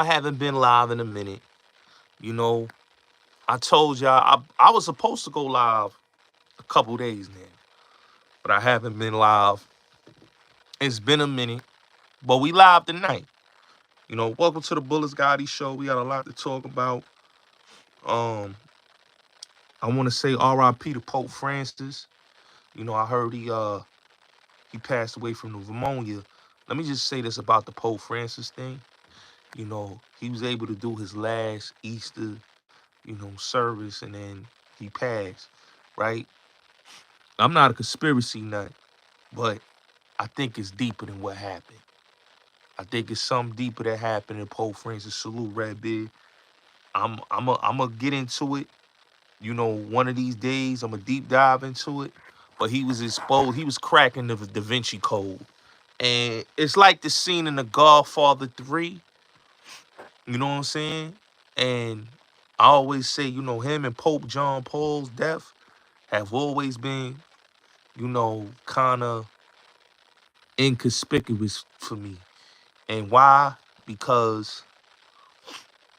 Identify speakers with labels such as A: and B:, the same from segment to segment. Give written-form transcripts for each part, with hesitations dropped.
A: I haven't been live in a minute. You know, I told y'all I was supposed to go live a couple days now, but I haven't been live. It's been a minute, but we live tonight. Welcome to the Bullets Gotti Show. We got a lot to talk about. Um, I want to say R.I.P. to Pope Francis. I heard he passed away from pneumonia. Let me just say this about the Pope Francis thing. He was able to do his last Easter, service, and then he passed, right? I'm not a conspiracy nut, but I think it's deeper than what happened. I think it's something deeper that happened in Pope Francis. Salute, Red Big. I'm a get into it. One of these days I'm a deep dive into it. But he was exposed. He was cracking the Da Vinci Code, and it's like the scene in The Godfather 3. You know what I'm saying? And I always say, him and Pope John Paul's death have always been, kind of inconspicuous for me. And why? Because,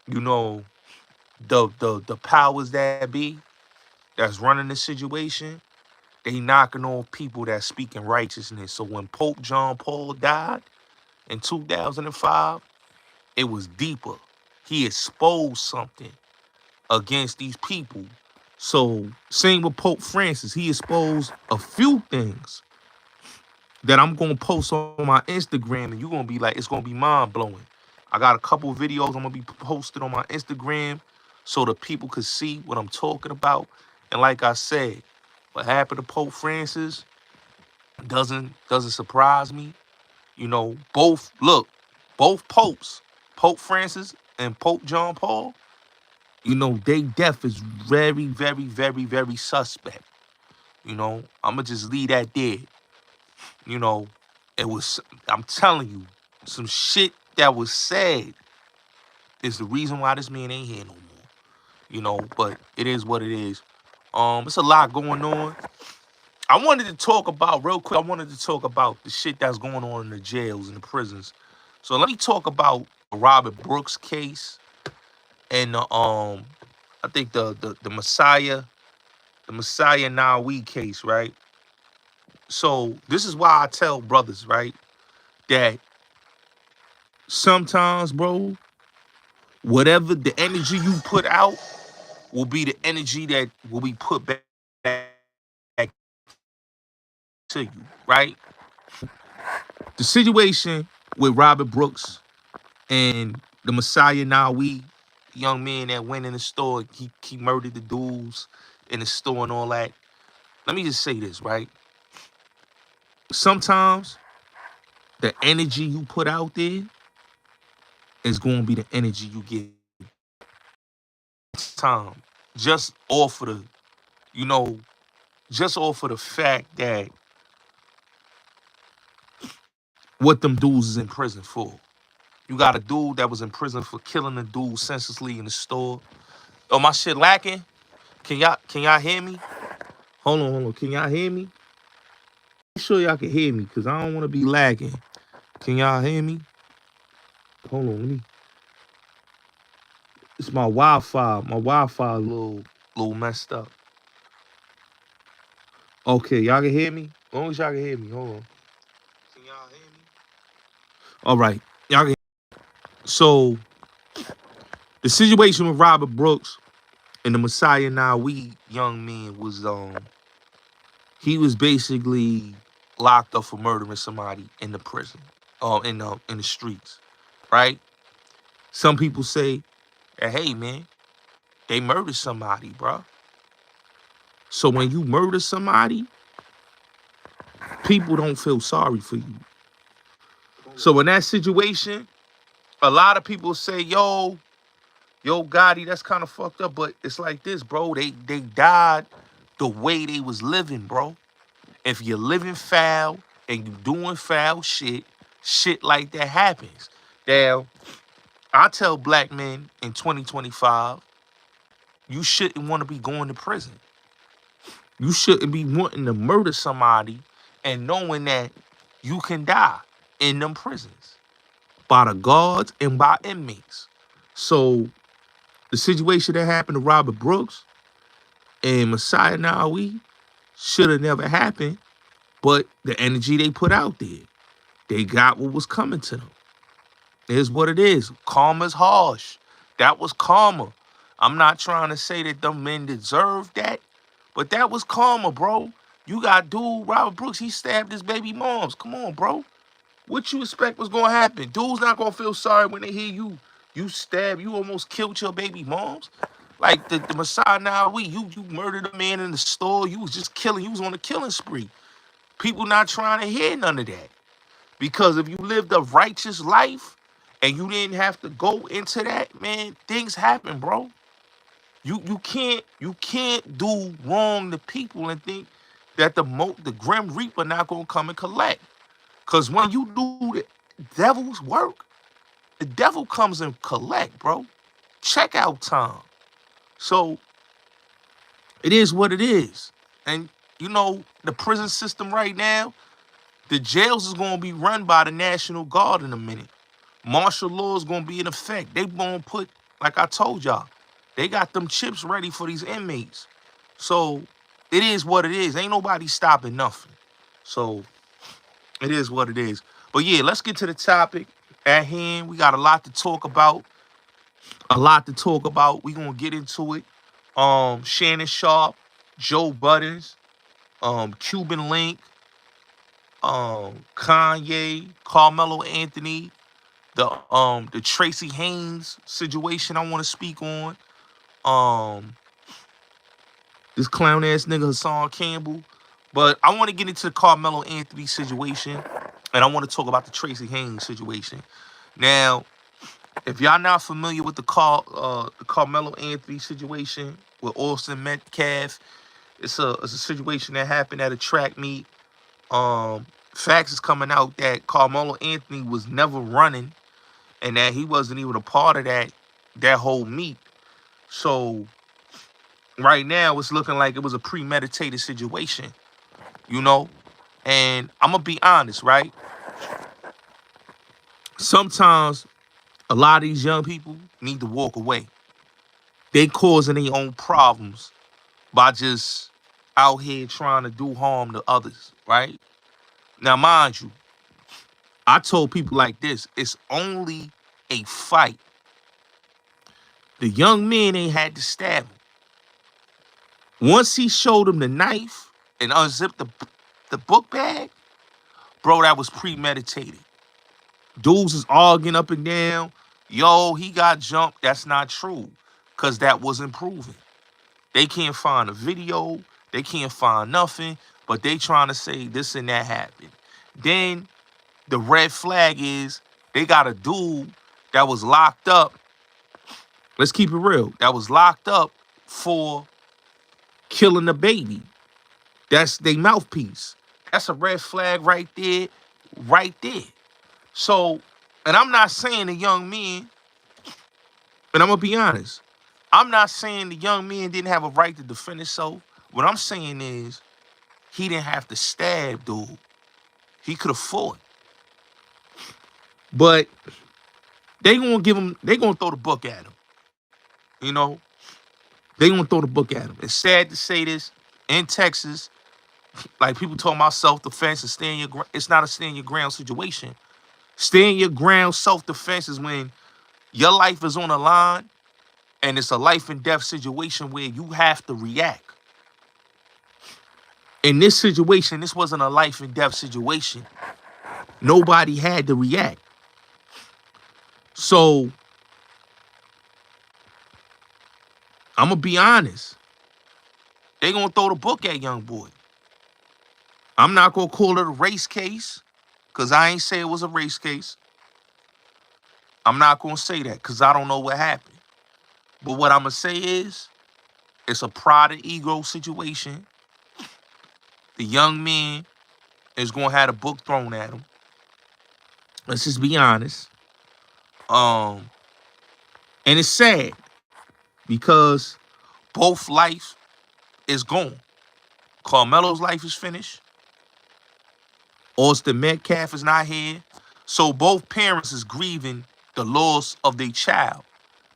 A: you know, the powers that be that's running the situation, they knocking on people that speak in righteousness. So when Pope John Paul died in 2005, it was deeper. He exposed something against these people. So same with Pope Francis, he exposed a few things that I'm gonna post on my Instagram, and you're gonna be like, it's gonna be mind blowing. I got a couple of videos I'm gonna be posted on my Instagram so the people could see what I'm talking about. And like I said, what happened to Pope Francis doesn't surprise me. Both popes, Pope Francis and Pope John Paul, they death is very, very, very, very suspect. I'ma just leave that there. You know, it was, I'm telling you, some shit that was said is the reason why this man ain't here no more. But it is what it is. It's a lot going on. I wanted to talk about, real quick, I wanted to talk about the shit that's going on in the jails and the prisons. So let me talk about the Robert Brooks case and I think the Messiah Nawi case, right? So this is why I tell brothers, right, that sometimes, bro, whatever the energy you put out will be the energy that will be put back to you, right? The situation with Robert Brooks and the Messiah Nawi, young man that went in the store, he murdered the dudes in the store and all that. Let me just say this, right? Sometimes the energy you put out there is going to be the energy you get. Time, just off of the, you know, just off of the fact that what them dudes is in prison for. You got a dude that was in prison for killing a dude senselessly in the store. Oh, my shit lacking? Can y'all hear me? Hold on. Can y'all hear me? Make sure y'all can hear me, because I don't want to be lagging. Can y'all hear me? Hold on, let me. It's my Wi-Fi. My Wi-Fi a little messed up. Okay, y'all can hear me? As long as y'all can hear me. Hold on. Can y'all hear me? All right. Y'all can. So the situation with Robert Brooks and the Messiah Nawi young man was he was basically locked up for murdering somebody in the prison, in the streets, right? Some people say, hey man, they murdered somebody, bro. So when you murder somebody, people don't feel sorry for you. So in that situation, a lot of people say, yo, Gotti, that's kind of fucked up, but it's like this, bro. They died the way they was living, bro. If you're living foul and you doing foul shit like that happens. Now, I tell black men in 2025, you shouldn't want to be going to prison. You shouldn't be wanting to murder somebody and knowing that you can die in them prisons by the guards and by inmates. So the situation that happened to Robert Brooks and Messiah Nawawi should have never happened, but the energy they put out there, they got what was coming to them. Here's what it is. Karma's harsh. That was karma. I'm not trying to say that them men deserved that, but that was karma, bro. You got dude, Robert Brooks, he stabbed his baby moms. Come on, bro. What you expect was going to happen? Dude's not going to feel sorry when they hear you almost killed your baby moms. Like the Messiah now, you murdered a man in the store. You was just killing. You was on a killing spree. People not trying to hear none of that. Because if you lived a righteous life and you didn't have to go into that, man, things happen, bro. You can't do wrong to people and think that the Grim Reaper not gonna come and collect. Cause when you do the devil's work, the devil comes and collect, bro. Check out time. So it is what it is. And you know, the prison system right now, the jails is gonna be run by the National Guard in a minute. Martial law is gonna be in effect. They gonna put, like I told y'all, they got them chips ready for these inmates. So it is what it is. Ain't nobody stopping nothing. So it is what it is. But yeah, let's get to the topic at hand. We got a lot to talk about. We gonna get into it. Shannon Sharpe, Joe Budden, Cuban Link, Kanye, Carmelo Anthony, the Tracy Haynes situation I want to speak on. This clown ass nigga Hassan Campbell. But I want to get into the Carmelo Anthony situation, and I want to talk about the Tracy Haynes situation. Now, if y'all not familiar with the Carmelo Anthony situation with Austin Metcalf, it's a situation that happened at a track meet. Facts is coming out that Carmelo Anthony was never running, and that he wasn't even a part of that whole meet. So right now, it's looking like it was a premeditated situation, you know? And I'm going to be honest, right? Sometimes a lot of these young people need to walk away. They causing their own problems by just out here trying to do harm to others, right? Now, mind you, I told people like this, it's only a fight. The young man ain't had to stab him. Once he showed him the knife and unzipped the book bag, bro, that was premeditated. Dudes is arguing up and down. Yo, he got jumped. That's not true, because that wasn't proven. They can't find a video. They can't find nothing, but they trying to say this and that happened. Then the red flag is they got a dude that was locked up. Let's keep it real. That was locked up for killing the baby. That's their mouthpiece. That's a red flag right there, right there. So, and I'm not saying the young men, and I'm going to be honest, I'm not saying the young man didn't have a right to defend himself. What I'm saying is he didn't have to stab dude. He could have fought. But they going to throw the book at him. You know? They going to throw the book at him. It's sad to say this. In Texas, like people talking about self-defense and staying your ground. It's not a stand your ground situation. Staying your ground self-defense is when your life is on the line and it's a life and death situation where you have to react. In this situation, this wasn't a life and death situation. Nobody had to react. So, I'm going to be honest. They going to throw the book at young boy. I'm not going to call it a race case because I ain't say it was a race case. I'm not going to say that because I don't know what happened. But what I'm going to say is it's a pride and ego situation. The young man is going to have a book thrown at him. Let's just be honest. And it's sad because both life is gone. Carmelo's life is finished. Austin Metcalf is not here. So both parents is grieving the loss of their child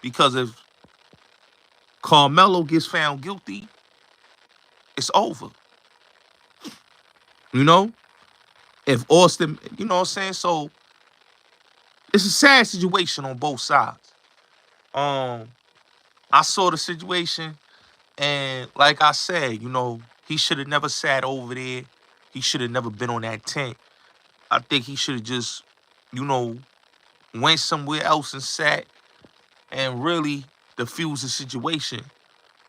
A: Because if Carmelo gets found guilty, it's over. You know? If Austin, you know what I'm saying? So it's a sad situation on both sides. I saw the situation, and like I said, you know, he should have never sat over there. He should have never been on that tent. I think he should have just, you know, went somewhere else and sat and really diffuse the situation.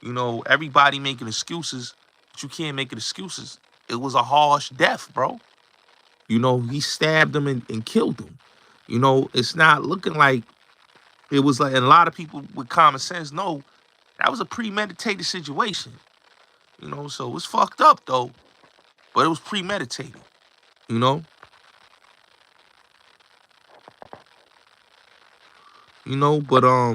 A: You know, everybody making excuses, but you can't make excuses. It was a harsh death, bro. You know, he stabbed him and killed him. You know, it's not looking like it was like, and a lot of people with common sense know that was a premeditated situation. You know, so it's fucked up though, but it was premeditated. You know, but I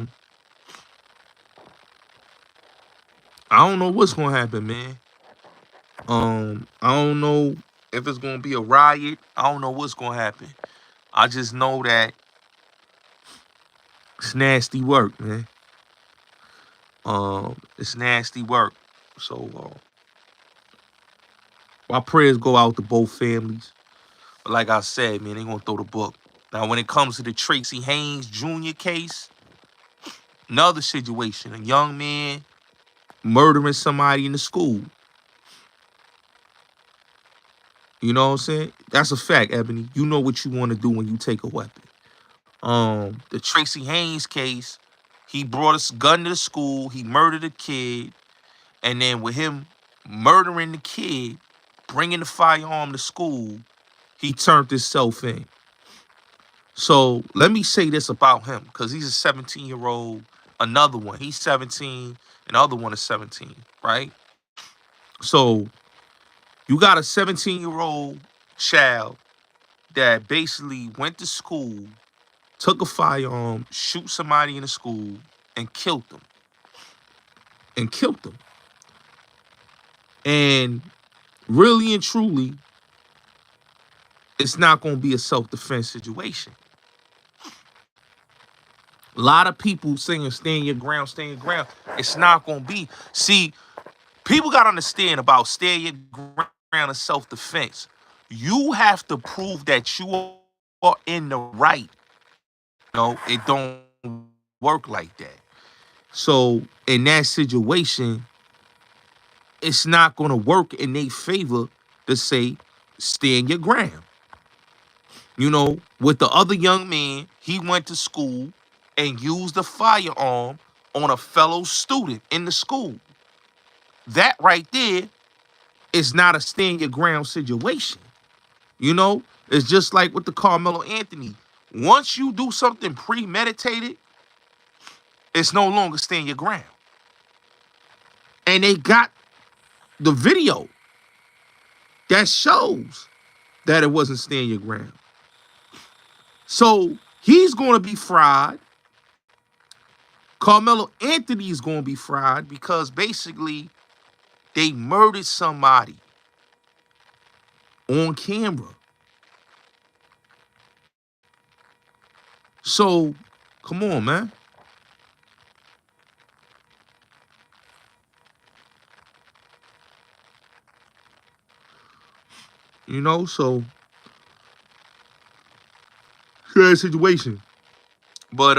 A: don't know what's gonna happen, man. I don't know if it's gonna be a riot. I don't know what's gonna happen. I just know that it's nasty work, man. It's nasty work. So my prayers go out to both families. But like I said, man, they gonna throw the book. Now, when it comes to the Tracy Haynes Jr. case, another situation, a young man murdering somebody in the school. You know what I'm saying? That's a fact, Ebony. You know what you want to do when you take a weapon. The Tracy Haynes case, he brought a gun to the school, he murdered a kid, and then with him murdering the kid, bringing the firearm to school, he turned himself in. So let me say this about him, because he's a 17-year-old, another one. He's 17, and the other one is 17, right? So you got a 17-year-old child that basically went to school, took a firearm, shoot somebody in the school, and killed them. And really and truly, it's not going to be a self-defense situation. A lot of people saying, stand your ground, stand your ground. It's not going to be. See, people got to understand about stand your ground and self-defense. You have to prove that you are in the right. No, it don't work like that. So in that situation, it's not going to work in their favor to say, stand your ground. You know, with the other young man, he went to school and used a firearm on a fellow student in the school. That right there is not a stand your ground situation. You know, it's just like with the Carmelo Anthony. Once you do something premeditated, it's no longer stand your ground. And they got the video that shows that it wasn't stand your ground. So he's going to be fried. Carmelo Anthony is going to be fried because basically they murdered somebody on camera. So, come on, man. You know, so sad situation. But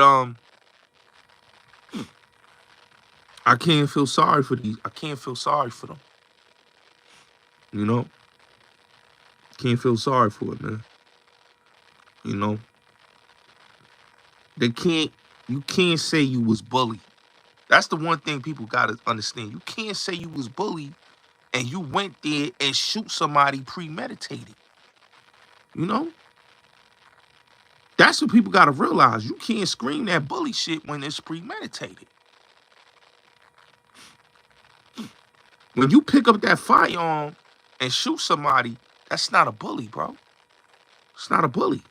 A: I can't feel sorry for these. I can't feel sorry for them. You know? Can't feel sorry for it, man. You know? You can't say you was bullied. That's the one thing people gotta understand. You can't say you was bullied and you went there and shoot somebody premeditated. You know? That's what people gotta realize. You can't scream that bully shit when it's premeditated. When you pick up that firearm and shoot somebody, that's not a bully, bro. It's not a bully.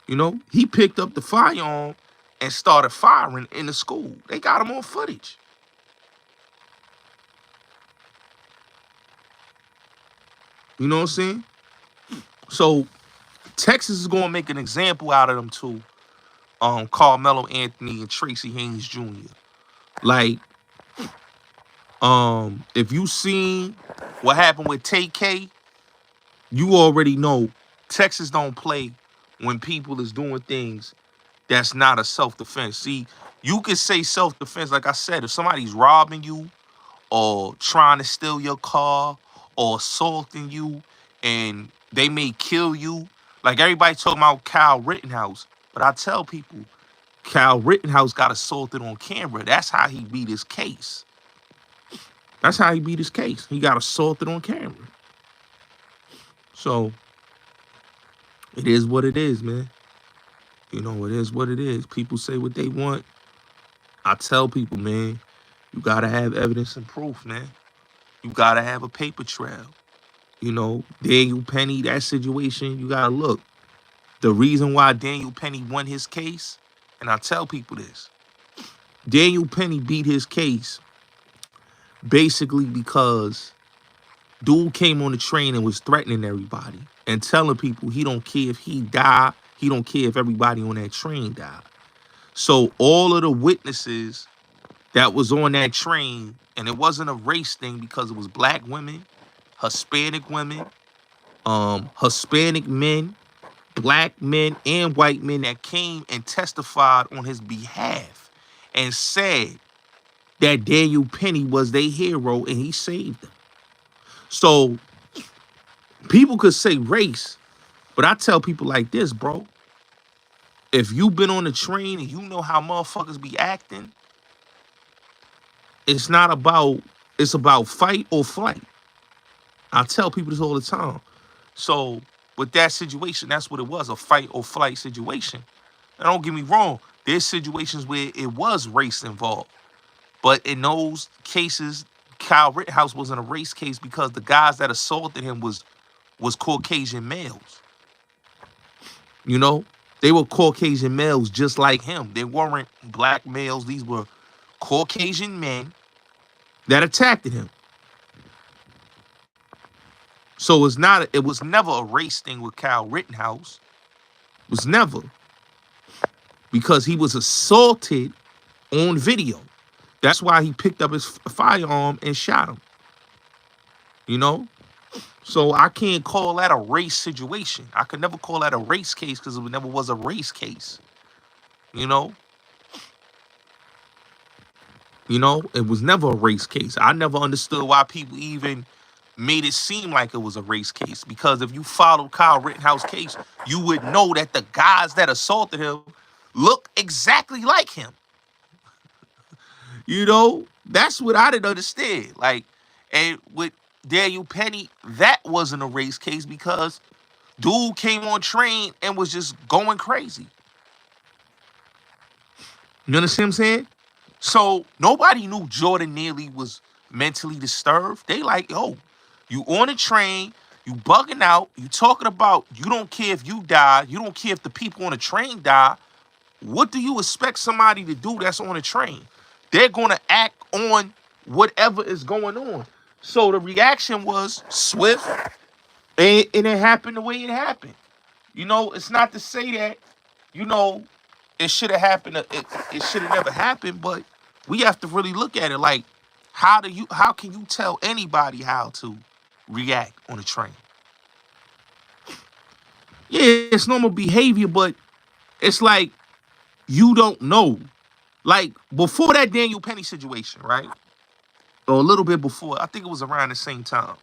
A: You know, he picked up the firearm and started firing in the school. They got him on footage. You know what I'm saying? So Texas is going to make an example out of them too Carmelo Anthony and Tracy Haynes Jr. Like, if you seen what happened with TK, you already know Texas don't play when people is doing things that's not a self-defense. See, you can say self-defense, like I said, if somebody's robbing you or trying to steal your car or assaulting you and they may kill you. Like everybody talking about Kyle Rittenhouse, but I tell people, Kyle Rittenhouse got assaulted on camera. That's how he beat his case. That's how he beat his case. He got assaulted on camera. So it is what it is, man. You know, it is what it is. People say what they want. I tell people, man, you gotta have evidence and proof, man. You gotta have a paper trail. You know, Daniel Penny, that situation, you gotta look. The reason why Daniel Penny won his case, and I tell people this, Daniel Penny beat his case basically because dude came on the train and was threatening everybody and telling people he don't care if he died, he don't care if everybody on that train died. So all of the witnesses that was on that train, and it wasn't a race thing because it was black women, Hispanic women, Hispanic men, black men, and white men that came and testified on his behalf and said that Daniel Penny was their hero and he saved them. So people could say race, but I tell people like this, bro. If you been on the train and you know how motherfuckers be acting, it's about fight or flight. I tell people this all the time. So with that situation, that's what it was, a fight or flight situation. And don't get me wrong, there's situations where it was race involved. But in those cases, Kyle Rittenhouse wasn't a race case because the guys that assaulted him was Caucasian males. You know, they were Caucasian males just like him. They weren't black males. These were Caucasian men that attacked him. So it was never a race thing with Kyle Rittenhouse. It was never. Because he was assaulted on video. That's why he picked up his firearm and shot him. You know? So I can't call that a race situation. I could never call that a race case because it never was a race case. You know? You know, it was never a race case. I never understood why people even made it seem like it was a race case. Because if you followed Kyle Rittenhouse's case, you would know that the guys that assaulted him look exactly like him. You know, that's what I didn't understand. Like, and with Daniel Penny, that wasn't a race case because dude came on train and was just going crazy. You understand what I'm saying? So nobody knew Jordan Neely was mentally disturbed. They like, yo, you on a train, you bugging out, you talking about you don't care if you die, you don't care if the people on the train die. What do you expect somebody to do that's on a train? They're going to act on whatever is going on. So the reaction was swift, and it happened the way it happened. You know, it's not to say that, you know, it should have happened. It should have never happened, but we have to really look at it like, how can you tell anybody how to react on a train? Yeah, it's normal behavior, but it's like you don't know. Like before that Daniel Penny situation, right? Or a little bit before, I think it was around the same time,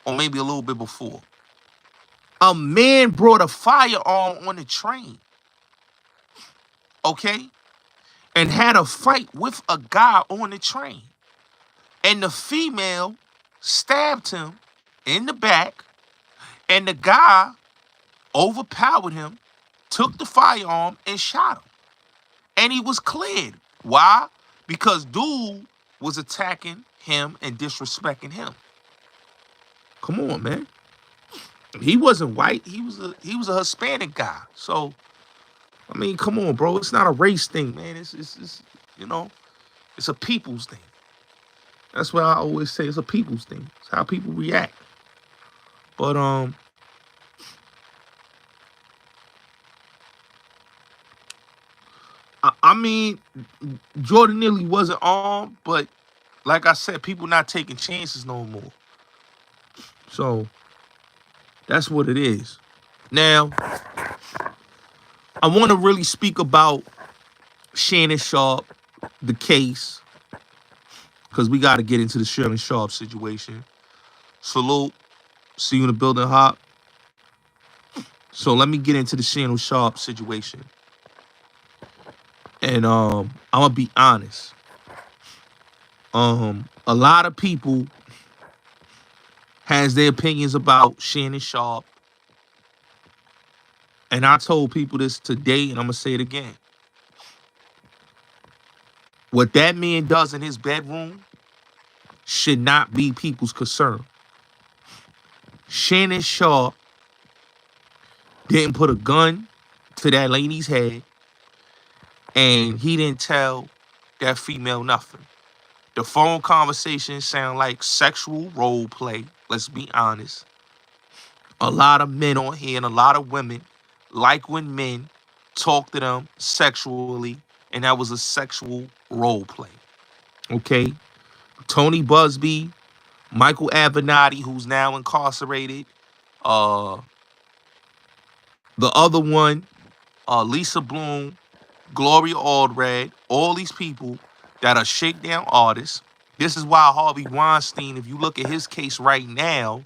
A: or maybe a little bit before. A man brought a firearm on the train, okay? And had a fight with a guy on the train. And the female stabbed him in the back, and the guy overpowered him, took the firearm, and shot him. And he was cleared. Why? Because dude was attacking him and disrespecting him. Come on, man. He wasn't white. He was a Hispanic guy. So, I mean, come on, bro. It's not a race thing, man. It's you know, it's a people's thing. That's what I always say. It's a people's thing. It's how people react. But, I mean, Jordan nearly wasn't armed, but like I said, people not taking chances no more. So that's what it is. Now, I want to really speak about Shannon Sharpe, the case, because we got to get into the Shannon Sharpe situation. Salute. See you in the building, Hop. So let me get into the Shannon Sharpe situation. And I'm gonna be honest. A lot of people has their opinions about Shannon Sharpe. And I told people this today, and I'm gonna say it again. What that man does in his bedroom should not be people's concern. Shannon Sharpe didn't put a gun to that lady's head, and he didn't tell that female nothing. The phone conversations sound like sexual role play. Let's be honest. A lot of men on here and a lot of women like when men talk to them sexually, and that was a sexual role play. Okay? Tony Busby, Michael Avenatti, who's now incarcerated, uh, the other one, Lisa Bloom, Gloria Allred, all these people that are shakedown artists. This is why Harvey Weinstein, if you look at his case right now,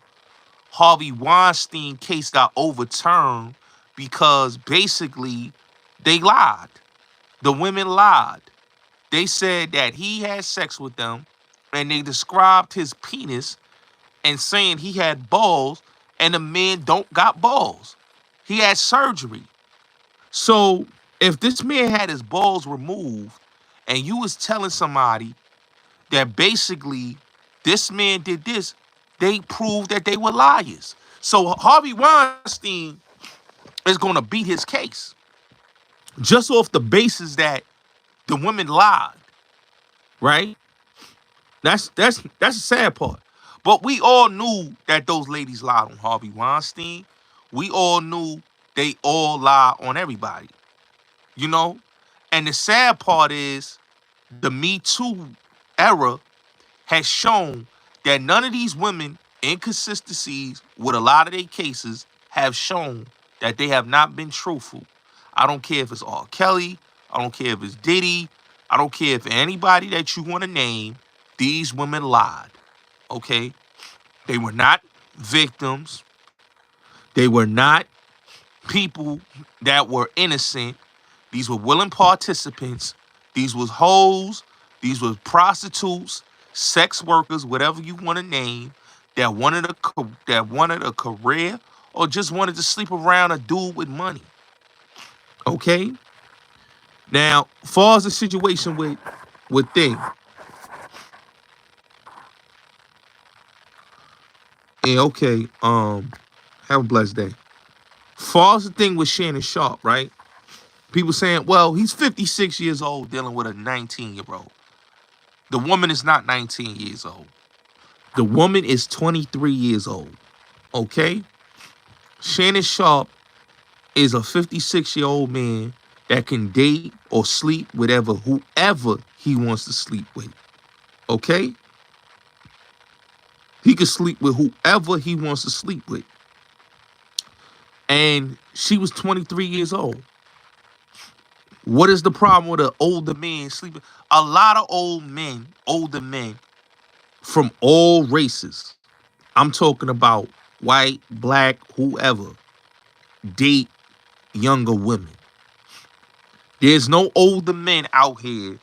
A: Harvey Weinstein case got overturned because basically they lied. The women lied. They said that he had sex with them, and they described his penis and saying he had balls, and the man don't got balls. He had surgery. So if this man had his balls removed and you was telling somebody that basically this man did this, they proved that they were liars. So Harvey Weinstein is going to beat his case just off the basis that the women lied, right? That's the sad part. But we all knew that those ladies lied on Harvey Weinstein. We all knew they all lie on everybody, you know? And the sad part is the Me Too era has shown that none of these women inconsistencies with a lot of their cases have shown that they have not been truthful. I don't care if it's R. Kelly. I don't care if it's Diddy. I don't care if anybody that you want to name, these women lied, okay? They were not victims. They were not people that were innocent. These were willing participants. These was hoes. These was prostitutes, sex workers, whatever you want to name, that wanted a career or just wanted to sleep around a dude with money. Okay? Now, far as the situation with Thing, yeah, okay, have a blessed day. Far as the thing with Shannon Sharpe, right? People saying, well, he's 56 years old dealing with a 19-year-old. The woman is not 19 years old. The woman is 23 years old. Okay? Shannon Sharpe is a 56-year-old man that can date or sleep with whoever he wants to sleep with. Okay? He can sleep with whoever he wants to sleep with. And she was 23 years old. What is the problem with an older man sleeping? A lot of older men from all races, I'm talking about white, black, whoever, date younger women. There's no older men out here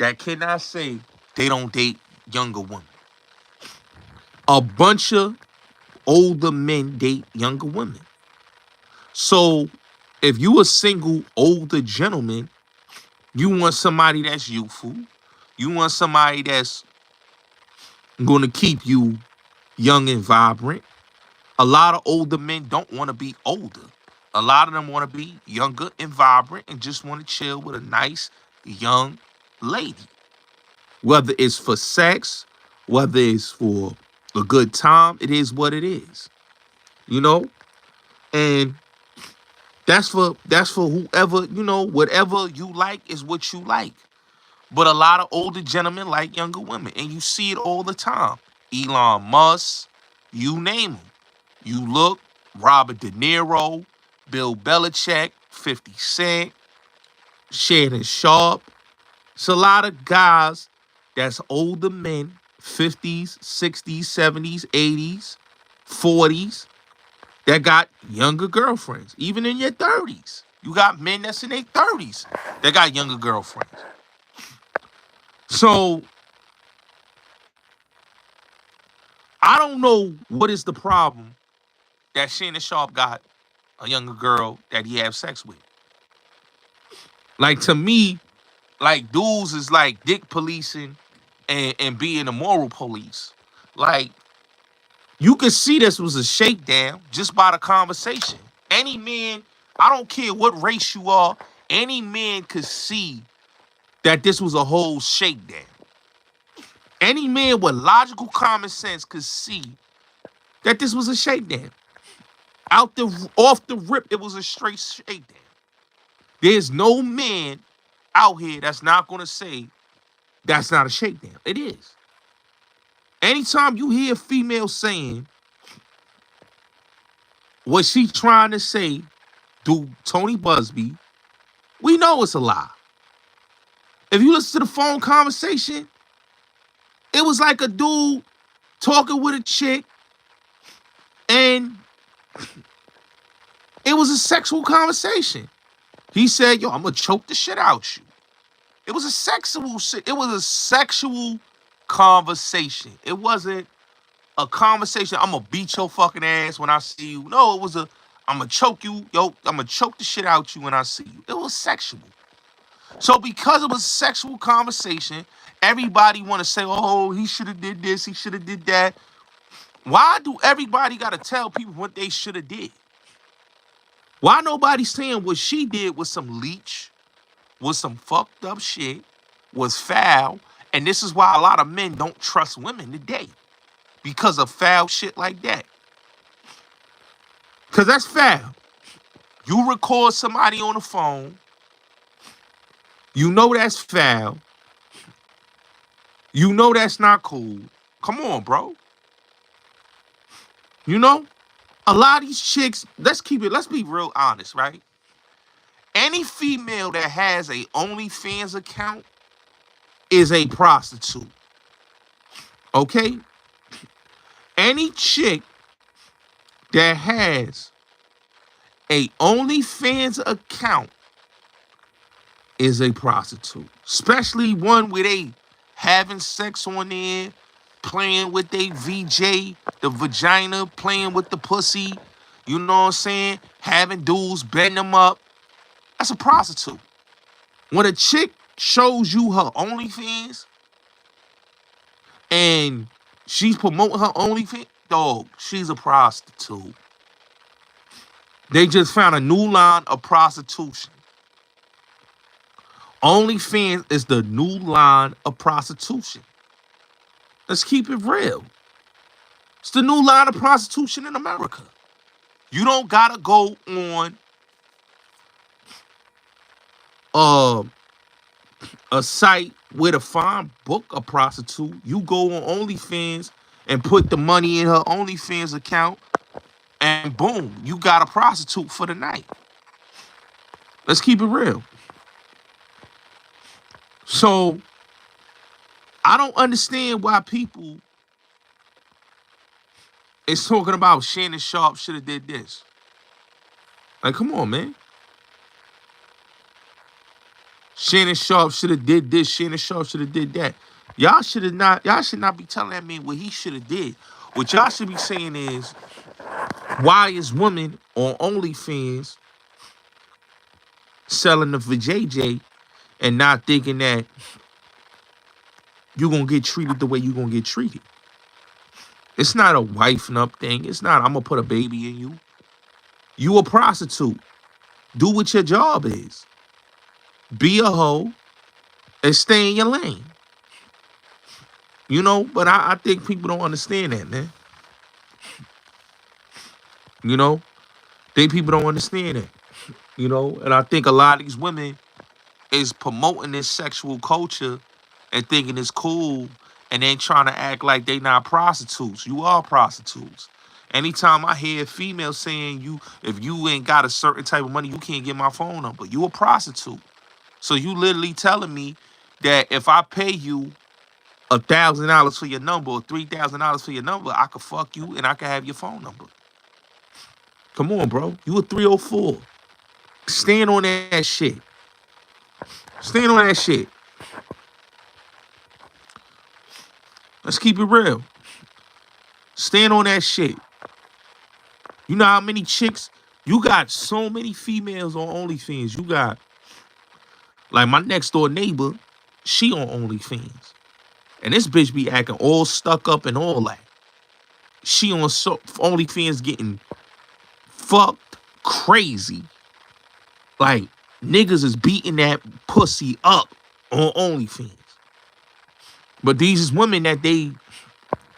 A: that cannot say they don't date younger women. A bunch of older men date younger women. So if you a single older gentleman, you want somebody that's youthful. You want somebody that's going to keep you young and vibrant. A lot of older men don't want to be older. A lot of them want to be younger and vibrant and just want to chill with a nice young lady. Whether it's for sex, whether it's for a good time, it is what it is. You know? And That's for whoever, whatever you like is what you like. But a lot of older gentlemen like younger women, and you see it all the time. Elon Musk, you name them. You look, Robert De Niro, Bill Belichick, 50 Cent, Shannon Sharpe. It's a lot of guys that's older men, 50s, 60s, 70s, 80s, 40s, that got younger girlfriends, even in your 30s. You got men that's in their 30s that got younger girlfriends. So I don't know what is the problem that Shannon Sharpe got a younger girl that he have sex with. Like, to me, like, dudes is like dick policing and being a moral police. Like, you could see this was a shakedown just by the conversation. Any man, I don't care what race you are, any man could see that this was a whole shakedown. Any man with logical common sense could see that this was a shakedown. Off the rip, it was a straight shakedown. There's no man out here that's not gonna say that's not a shakedown. It is. Anytime you hear a female saying what she trying to say to Tony Busby, we know it's a lie. If you listen to the phone conversation, it was like a dude talking with a chick, and it was a sexual conversation. He said, "Yo, I'm gonna choke the shit out you." It was a sexual conversation. It wasn't a conversation, "I'm gonna beat your fucking ass when I see you." No, it was "I'm gonna choke you, yo, I'm gonna choke the shit out you when I see you." It was sexual. So because it was a sexual conversation, everybody want to say, "Oh, he should have did this, he should have did that." Why do everybody got to tell people what they should have did? Why nobody saying what she did was some leech, was some fucked up shit, was foul, and this is why a lot of men don't trust women today, because of foul shit like that. Because that's foul. You record somebody on the phone, you know that's foul, you know that's not cool. Come on, bro. You know? A lot of these chicks, let's be real honest, right? Any female that has a OnlyFans account is a prostitute. Okay? Any chick that has a OnlyFans account is a prostitute. Especially one where they having sex on there, playing with their VJ, the vagina, playing with the pussy, you know what I'm saying? Having dudes betting them up. That's a prostitute. When a chick shows you her OnlyFans and she's promoting her OnlyFans, dog, she's a prostitute. They just found a new line of prostitution. OnlyFans is the new line of prostitution. Let's keep it real. It's the new line of prostitution in America. You don't gotta go on a site where to find book a prostitute. You go on OnlyFans and put the money in her OnlyFans account, and boom, you got a prostitute for the night. Let's keep it real. So I don't understand why people is talking about Shannon Sharpe should have did this. Like, come on, man. Shannon Sharpe should have did this. Shannon Sharpe should have did that. Y'all should not be telling that man what he should have did. What y'all should be saying is, why is women on OnlyFans selling the vajayjay and not thinking that you're going to get treated the way you're going to get treated? It's not a wifing up thing. It's not, I'm going to put a baby in you. You a prostitute. Do what your job is. Be a hoe and stay in your lane. You know, but I think people don't understand that, man. You know, think people don't understand that. you know. And I think a lot of these women is promoting this sexual culture and thinking it's cool and then trying to act like they not prostitutes. You are prostitutes. Anytime I hear a female saying if you ain't got a certain type of money, you can't get my phone number. You a prostitute. So you literally telling me that if I pay you $1,000 for your number or $3,000 for your number, I could fuck you and I could have your phone number. Come on, bro. You a 304. Stand on that shit. Stand on that shit. Let's keep it real. Stand on that shit. You know how many chicks? You got so many females on OnlyFans. You got, like, my next door neighbor, she on OnlyFans. And this bitch be acting all stuck up and all that. She on OnlyFans getting fucked crazy. Like, niggas is beating that pussy up on OnlyFans. But these women that they,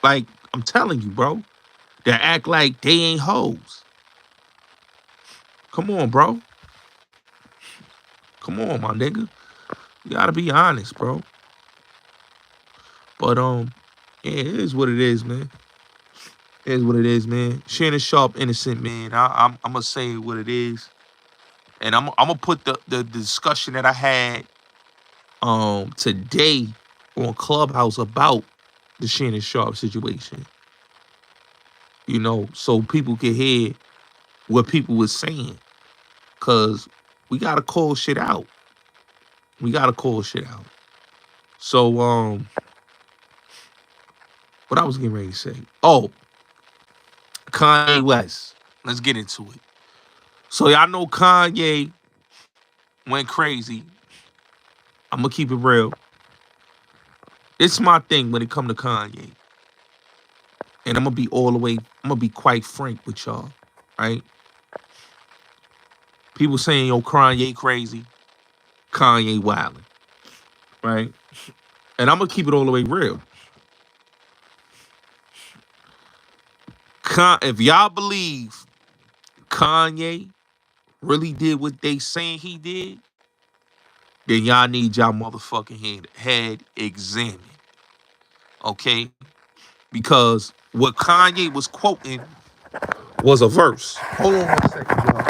A: like, I'm telling you, bro, that act like they ain't hoes. Come on, bro. Come on, my nigga. You gotta be honest, bro. But yeah, it is what it is, man. It is what it is, man. Shannon Sharpe, innocent, man. I'm gonna say what it is, and I'm gonna put the discussion that I had today on Clubhouse about the Shannon Sharpe situation. You know, so people can hear what people was saying, cause we gotta call shit out. We gotta call shit out. So what I was getting ready to say. Oh, Kanye West. Let's get into it. So y'all know Kanye went crazy. I'm gonna keep it real. It's my thing when it come to Kanye. And I'm gonna be quite frank with y'all, right? People saying, yo, Kanye crazy, Kanye wildin', right? And I'm gonna keep it all the way real. If y'all believe Kanye really did what they saying he did, then y'all need y'all motherfucking head examined. Okay? Because what Kanye was quoting was a verse. Hold on 1 second, y'all.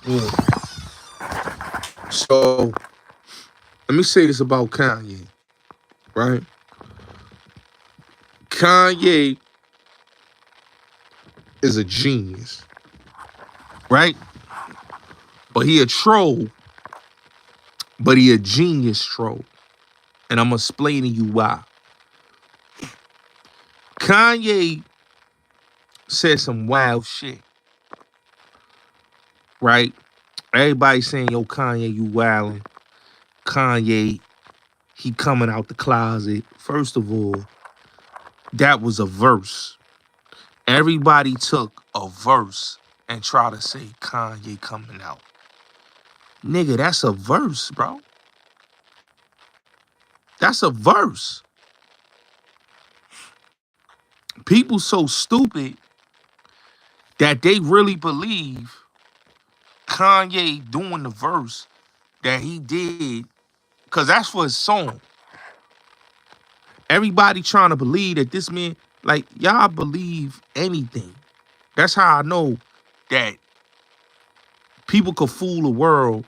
A: Yeah. So let me say this about Kanye, right? Kanye is a genius, right? But he a troll, but he a genius troll. And I'm explaining you why. Kanye said some wild shit, right? Everybody saying, yo, Kanye, you wildin'. Kanye, he coming out the closet. First of all, that was a verse. Everybody took a verse and try to say Kanye coming out. Nigga, that's a verse, bro. That's a verse. People so stupid that they really believe Kanye doing the verse that he did, because that's for his song. Everybody trying to believe that this man, like, y'all believe anything. That's how I know that people could fool the world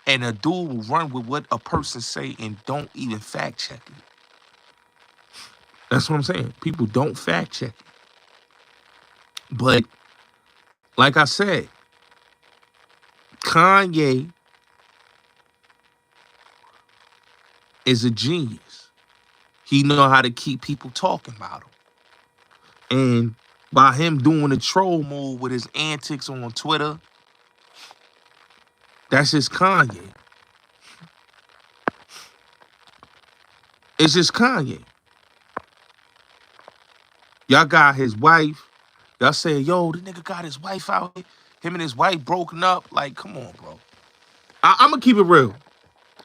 A: and a dude will run with what a person say and don't even fact check it. That's what I'm saying. People don't fact check it. But like I said, Kanye is a genius. He know how to keep people talking about him. And by him doing the troll move with his antics on Twitter, that's just Kanye. It's just Kanye. Y'all got his wife. Y'all say, yo, the nigga got his wife out here. Him and his wife broken up. Like, come on, bro. I'm going to keep it real.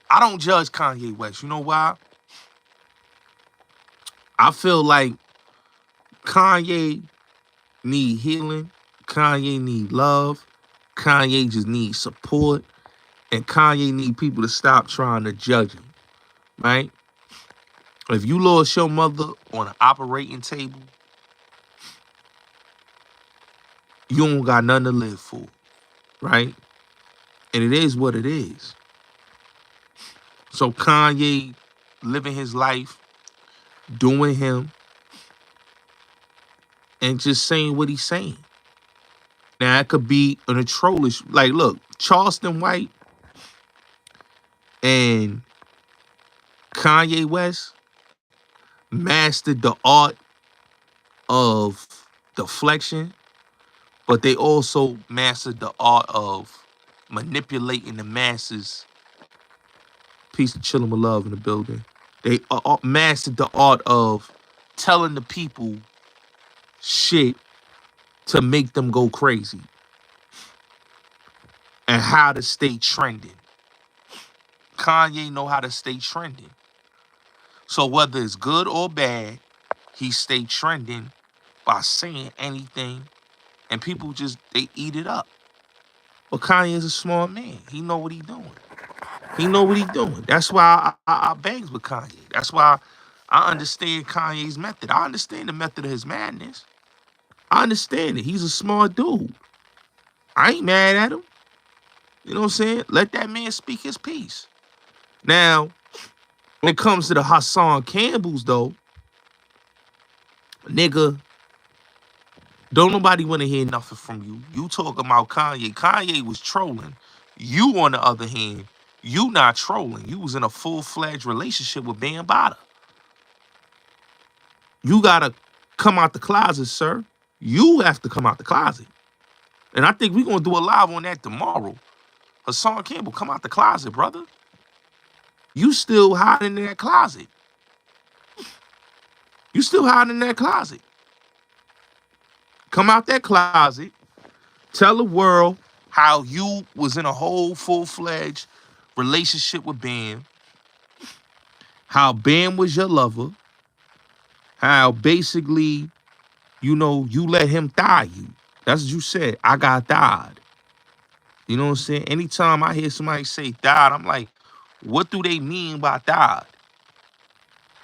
A: I don't judge Kanye West. You know why? I feel like Kanye need healing. Kanye need love. Kanye just needs support. And Kanye need people to stop trying to judge him, right? If you lost your mother on an operating table, you don't got nothing to live for, right? And it is what it is. So Kanye living his life, doing him, and just saying what he's saying. Now, it could be an atrocious, like, look, Charleston White and Kanye West mastered the art of deflection, but they also mastered the art of manipulating the masses. Peace and chilling with love in the building. They mastered the art of telling the people shit to make them go crazy and how to stay trending. Kanye know how to stay trending. So whether it's good or bad, he stay trending by saying anything, and people just, they eat it up. But Kanye is a smart man. He know what he doing. He know what he doing. That's why I bangs with Kanye. That's why I understand Kanye's method. I understand the method of his madness. I understand it. He's a smart dude. I ain't mad at him. You know what I'm saying? Let that man speak his piece. Now, when it comes to the Hassan Campbells, though, nigga, don't nobody want to hear nothing from you. You talking about Kanye. Kanye was trolling. You, on the other hand, you not trolling. You was in a full-fledged relationship with Bambaataa. You got to come out the closet, sir. You have to come out the closet. And I think we're going to do a live on that tomorrow. Hassan Campbell, come out the closet, brother. You still hiding in that closet. You still hiding in that closet. Come out that closet. Tell the world how you was in a whole full-fledged relationship with Bam. How Bam was your lover. How basically, you know, you let him thigh you. That's what you said. I got died. You know what I'm saying? Anytime I hear somebody say died, I'm like, what do they mean by died?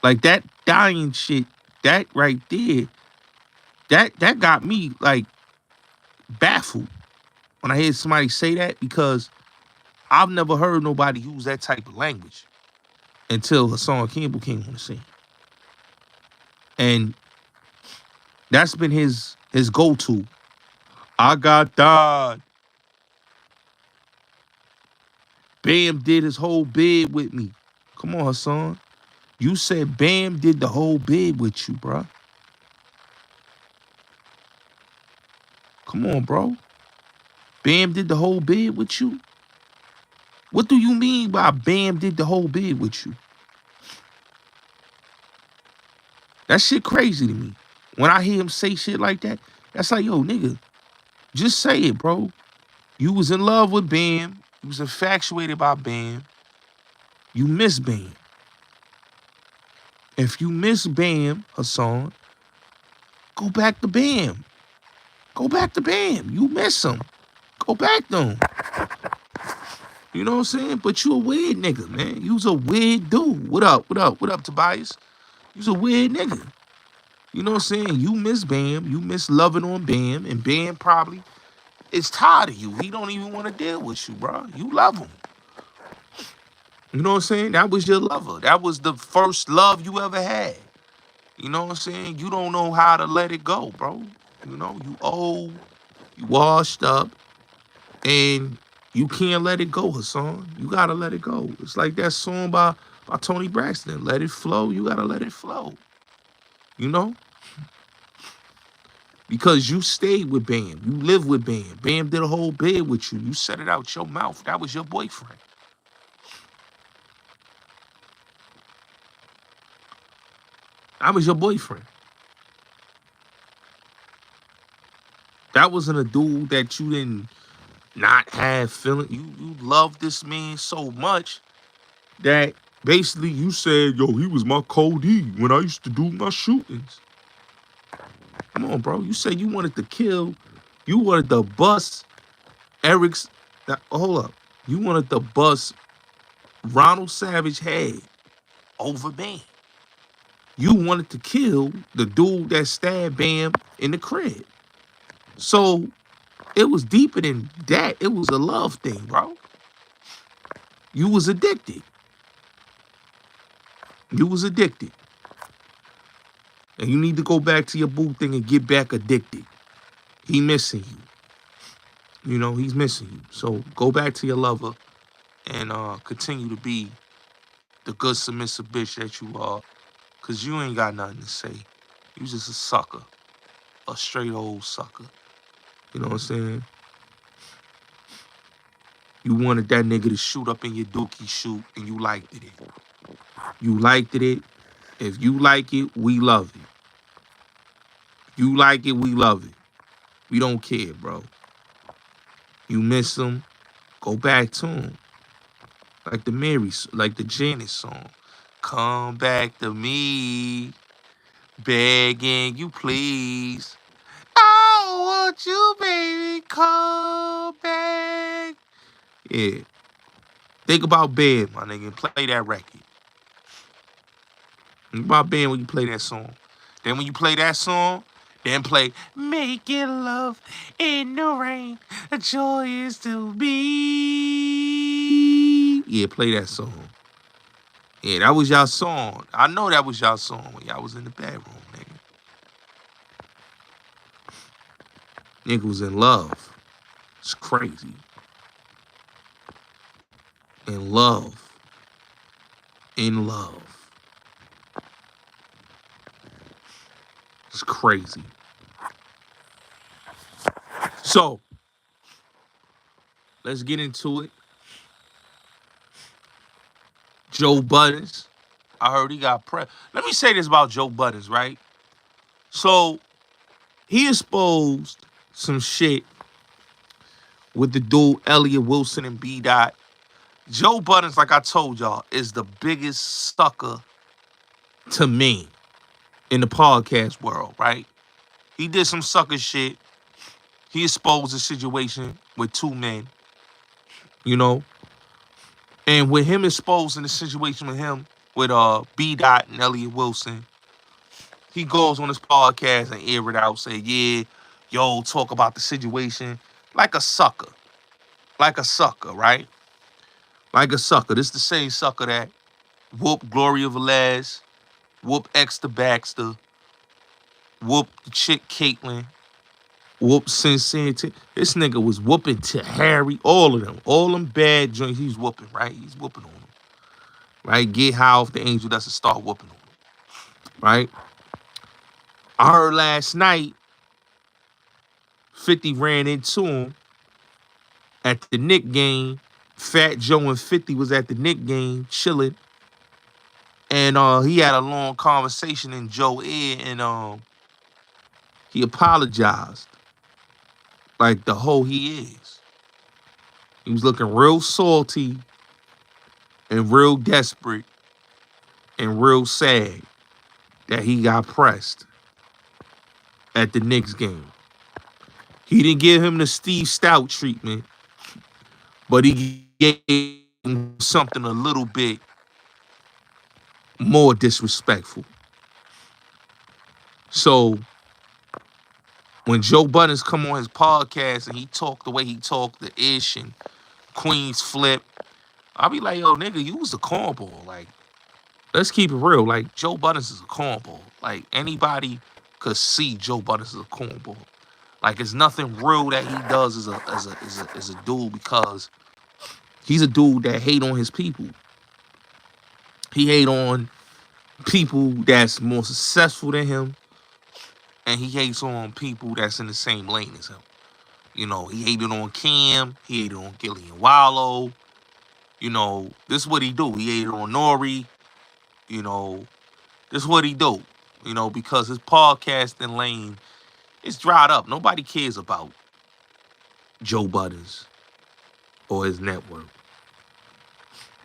A: Like that dying shit, that right there, that got me like baffled when I hear somebody say that, because I've never heard nobody use that type of language until Hassan Campbell came on the scene. And that's been his go-to. I got died. Bam did his whole bid with me. Come on, Hassan. You said Bam did the whole bid with you, bro. Come on, bro. Bam did the whole bid with you? What do you mean by Bam did the whole bid with you? That shit crazy to me. When I hear him say shit like that, that's like, yo, nigga, just say it, bro. You was in love with Bam. You was infatuated by Bam. You miss Bam. If you miss Bam, Hassan, go back to Bam. Go back to Bam. You miss him. Go back to him. You know what I'm saying? But you a weird nigga, man. You's a weird dude. What up? What up? What up, Tobias? You's a weird nigga. You know what I'm saying? You miss Bam. You miss loving on Bam. And Bam probably is tired of you. He don't even want to deal with you, bro. You love him. You know what I'm saying? That was your lover. That was the first love you ever had. You know what I'm saying? You don't know how to let it go, bro. You know, you old, you washed up, and you can't let it go, Hassan. You gotta let it go. It's like that song by Tony Braxton. Let it flow. You gotta let it flow. You know? Because you stayed with Bam. You lived with Bam. Bam did a whole bid with you. You said it out your mouth. That was your boyfriend. That was your boyfriend. That wasn't a dude that you didn't not have feeling. You loved this man so much that basically you said, yo, he was my Cody when I used to do my shootings. Come on, bro. You said you wanted to kill. You wanted to bust Eric's. Hold up. You wanted to bust Ronald Savage head over Bam. You wanted to kill the dude that stabbed Bam in the crib. So it was deeper than that. It was a love thing, bro. You was addicted. You was addicted. And you need to go back to your boo thing and get back addicted. He missing you. You know, he's missing you. So go back to your lover and continue to be the good submissive bitch that you are. Cause you ain't got nothing to say. You just a sucker. A straight old sucker. You know what I'm saying? You wanted that nigga to shoot up in your dookie shoot and you liked it. You liked it. If you like it, we love it. You like it, we love it. We don't care, bro. You miss him, go back to him. Like the Janet song. Come back to me, begging you please. I want you, baby, come back. Yeah. Think about Ben, my nigga, and play that record. Think about Ben when you play that song. Then when you play that song, then play Making Love in the Rain, a joy is to be. Yeah, play that song. Yeah, that was y'all song. I know that was y'all song when y'all was in the bedroom, nigga. Nigga was in love. It's crazy. In love. In love. It's crazy. So, let's get into it. Joe Budden. I heard he got press. Let me say this about Joe Budden, right? So, he exposed some shit with the dude Elliot Wilson and B. Dot. Joe Budden, like I told y'all, is the biggest sucker to me in the podcast world, right? He did some sucker shit. He exposed a situation with two men, you know? And with him exposing the situation with him, with B. Dot and Elliot Wilson, he goes on his podcast and air it out, say, yeah, yo, talk about the situation like a sucker. Like a sucker, right? Like a sucker. This is the same sucker that whooped Gloria Velez, whooped Extra Baxter, whooped the chick Caitlyn, whooped Cincinnati. This nigga was whooping to Harry, all of them. All them bad joints he's whooping, right? He's whooping on them. Right? Get high off the angel that's to start whooping on them. Right? I heard last night 50 ran into him at the Knick game. Fat Joe and 50 was at the Knick game chilling. And he had a long conversation in Joe ear and he apologized. Like the hoe he is. He was looking real salty and real desperate and real sad. that he got pressed at the Knicks game. He didn't give him the Steve Stout treatment, but he gave him something a little bit more disrespectful. So when Joe Budden's come on his podcast and he talked the way he talked, the ish and Queens flip, I'll be like, yo, nigga, you was a cornball. Like, let's keep it real. Like, Joe Budden's is a cornball. Like, anybody could see Joe Budden's is a cornball. Like, it's nothing real that he does as a dude, because he's a dude that hate on his people. He hate on people that's more successful than him, and he hates on people that's in the same lane as him. You know, he hated on Cam, he hated on Gillian Wallow. You know, this is what he do. He hated on Nori. You know, this is what he do. You know, because his podcasting lane is dried up. Nobody cares about Joe Budden's or his network.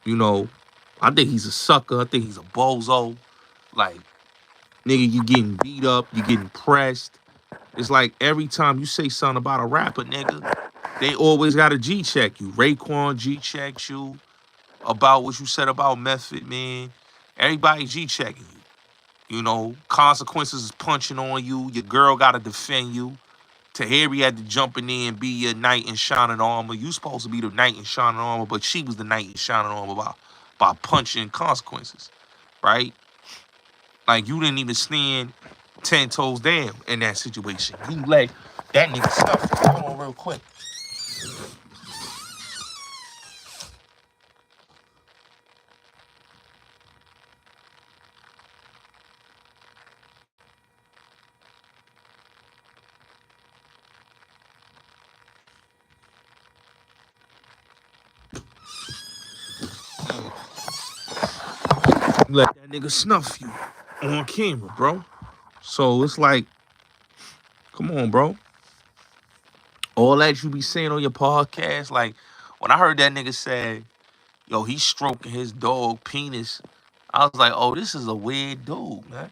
A: You know, I think he's a sucker. I think he's a bozo. Like, nigga, you getting beat up, you getting pressed. It's like every time you say something about a rapper, nigga, they always got to G-check you. Raekwon G-checked you about what you said about Method Man. Everybody G-checking you. You know, Consequences is punching on you. Your girl got to defend you. Tahiri had to jump in there and be your knight in shining armor. You supposed to be the knight in shining armor, but she was the knight in shining armor by punching Consequences, right? Like, you didn't even stand 10 toes down in that situation. You let that nigga stuff. Hold on real quick. Let that nigga snuff you on camera, bro. So it's like, come on, bro. All that you be saying on your podcast, like, when I heard that nigga say, yo, he's stroking his dog penis, I was like, oh, this is a weird dude, man.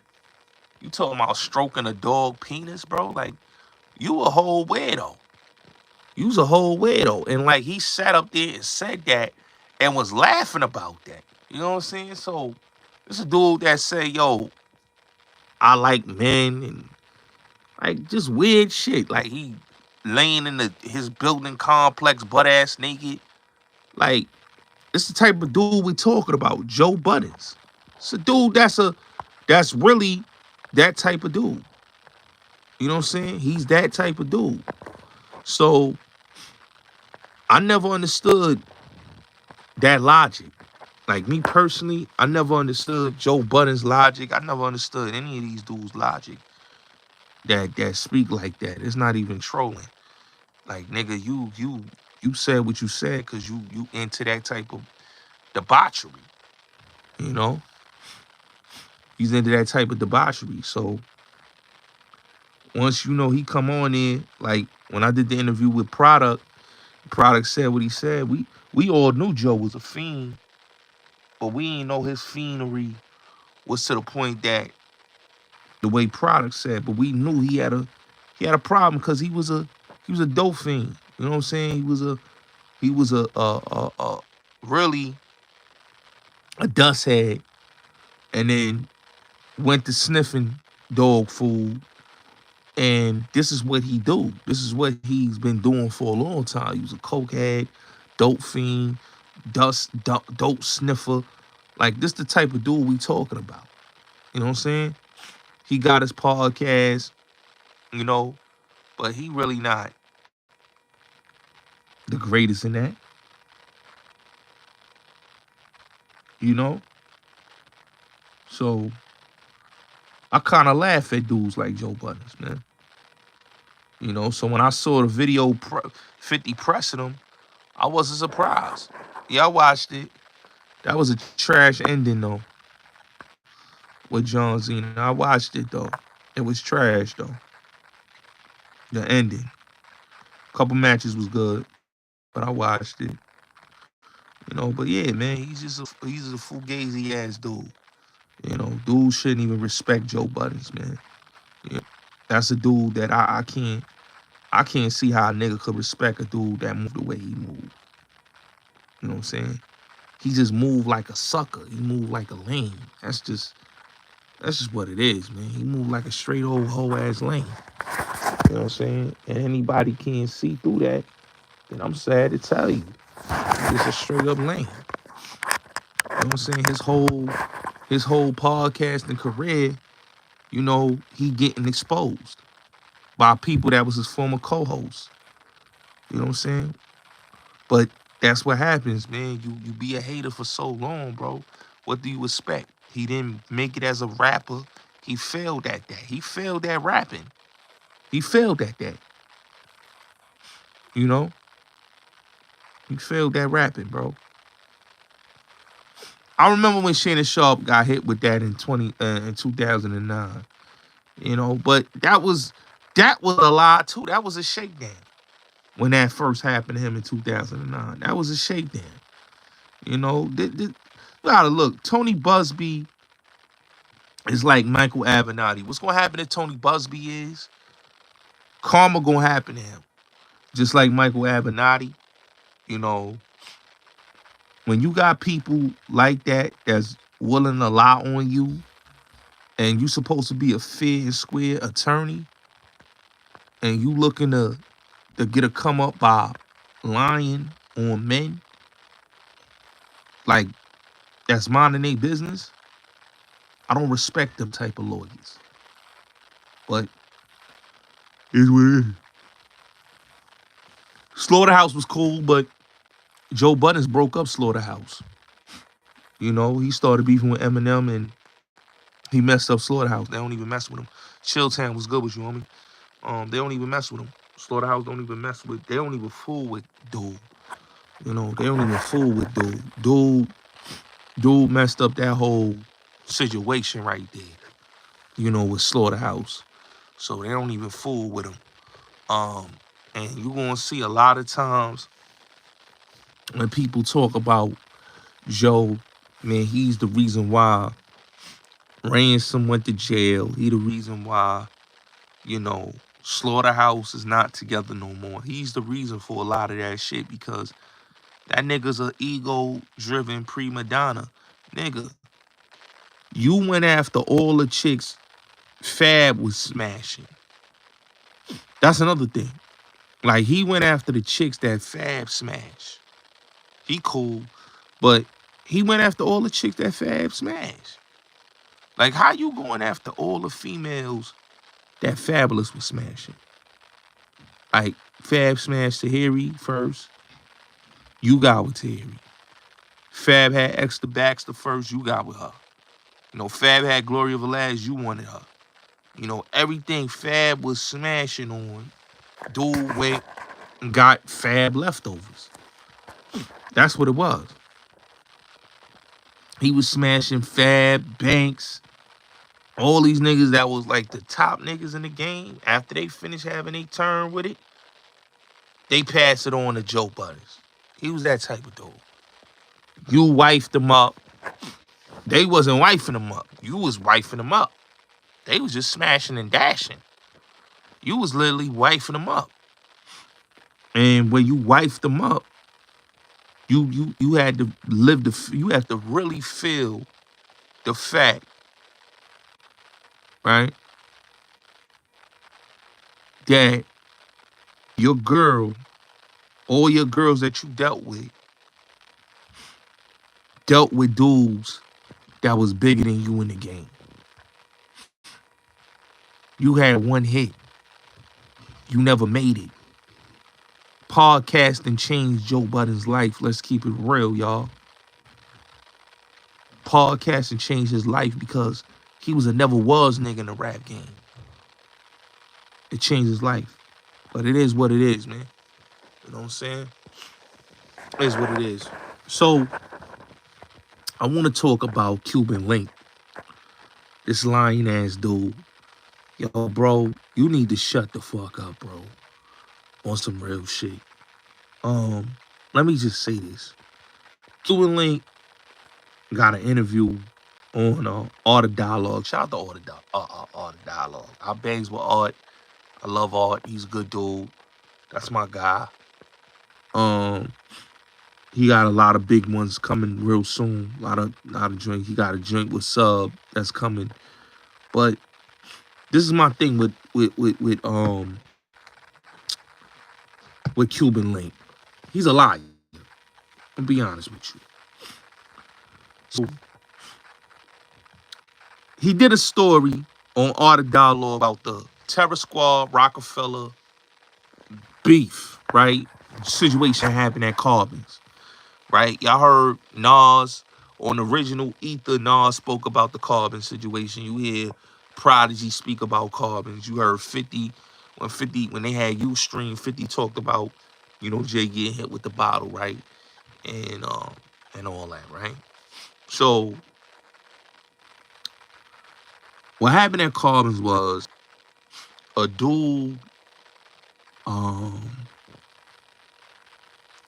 A: You talking about stroking a dog penis, bro? Like, you a whole weirdo. You's a whole weirdo. And like, he sat up there and said that and was laughing about that. You know what I'm saying? So it's a dude that say, yo, I like men and like just weird shit. Like, he laying in his building complex butt ass naked. Like, it's the type of dude we talking about, Joe Buddens. It's a dude that's really that type of dude. You know what I'm saying? He's that type of dude. So I never understood that logic. Like, me personally, I never understood Joe Budden's logic. I never understood any of these dudes' logic that speak like that. It's not even trolling. Like, nigga, you said what you said because you into that type of debauchery. You know? He's into that type of debauchery. So once, you know, he come on in, like when I did the interview with Product said what he said. We all knew Joe was a fiend, but we didn't know his fiendry was to the point that the way Product said, but we knew he had a problem because he was a dope fiend. You know what I'm saying? He was a really a dust head, and then went to sniffing dog food. And this is what he do. This is what he's been doing for a long time. He was a cokehead, dope fiend, dope sniffer. Like, this the type of dude we talking about. You know what I'm saying? He got his podcast, you know, but he really not the greatest in that. You know? So I kind of laugh at dudes like Joe Budden, man. You know, so when I saw the video 50 pressing him, I wasn't surprised. Yeah, I watched it. That was a trash ending, though, with John Cena. I watched it, though. It was trash, though. The ending. Couple matches was good, but I watched it. You know, but yeah, man, he's a fugazi ass dude. You know, dude shouldn't even respect Joe Buttons, man. Yeah. That's a dude that I can't see how a nigga could respect a dude that moved the way he moved. You know what I'm saying? He just moved like a sucker. He moved like a lame. That's just what it is, man. He moved like a straight old hoe ass lame. You know what I'm saying? And anybody can't see through that, then I'm sad to tell you. He's just a straight up lame. You know what I'm saying? His whole podcasting career, he getting exposed by people that was his former co-hosts. You know what I'm saying? But that's what happens, man. You be a hater for so long, bro. What do you expect? He didn't make it as a rapper. He failed at that. He failed at rapping. He failed at that. You know? He failed at rapping, bro. I remember when Shannon Sharpe got hit with that in 2009. But that was a lie too. That was a shakedown when that first happened to him in 2009. That was a shakedown. You gotta look. Tony Busby is like Michael Avenatti. What's gonna happen to Tony Busby is karma gonna happen to him. Just like Michael Avenatti, you know, when you got people like that that's willing to lie on you, and you supposed to be a fair and square attorney, and you looking to get a come up by lying on men, like that's minding their business. I don't respect them type of lawyers. But it's what it is. Slaughterhouse was cool, but Joe Buttons broke up Slaughterhouse. He started beefing with Eminem and he messed up Slaughterhouse. They don't even mess with him. Chilltown was good with you, homie. They don't even mess with him. Slaughterhouse don't even mess with. They don't even fool with dude. They don't even fool with dude. Dude messed up that whole situation right there. With Slaughterhouse. So they don't even fool with him. And you're gonna see a lot of times when people talk about Joe, man, he's the reason why Ransom went to jail. He the reason why, Slaughterhouse is not together no more. He's the reason for a lot of that shit because that nigga's an ego-driven prima donna. Nigga, you went after all the chicks Fab was smashing. That's another thing. Like, he went after the chicks that Fab smashed. He cool, but he went after all the chicks that Fab smashed. Like, how you going after all the females that Fabulous was smashing? Like, Fab smashed Tahiri first. You got with Tahiri. Fab had Extra Baxter first. You got with her. Fab had Gloria Velez. You wanted her. Everything Fab was smashing on, dude went and got Fab leftovers. That's what it was. He was smashing Fab, Banks, all these niggas that was like the top niggas in the game. After they finished having a turn with it, they passed it on to Joe Buttons. He was that type of dude. You wifed them up. They wasn't wifing them up. You was wifing them up. They was just smashing and dashing. You was literally wifing them up. And when you wifed them up, you had to you have to really feel the fact, right, that your girl, all your girls that you dealt with dudes that was bigger than you in the game. You had one hit. You never made it. Podcasting changed Joe Budden's life. Let's keep it real, y'all. Podcasting changed his life because he was a never was nigga in the rap game. It changed his life. But it is what it is, man. You know what I'm saying? It is what it is. So, I want to talk about Cuban Link. This lying ass dude. Yo, bro, you need to shut the fuck up, bro. On some real shit. Let me just say this. Cuban Link got an interview on Art of Dialogue. Shout out to Art of Dialogue. I bangs with Art. I love Art. He's a good dude. That's my guy. Um, he got a lot of big ones coming real soon. A lot of joint. He got a joint with Sub that's coming. But this is my thing with Cuban Link. He's a liar. I'll be honest with you. So he did a story on Art of Dialogue about the Terror Squad, Rockefeller beef, right? Situation happened at Carbons, right? Y'all heard Nas on the original Ether. Nas spoke about the Carbon situation. You hear Prodigy speak about Carbons. You heard 50 when they had Ustream. 50 talked about, Jay getting hit with the bottle, right? And all that, right? So what happened at Carbons was a dude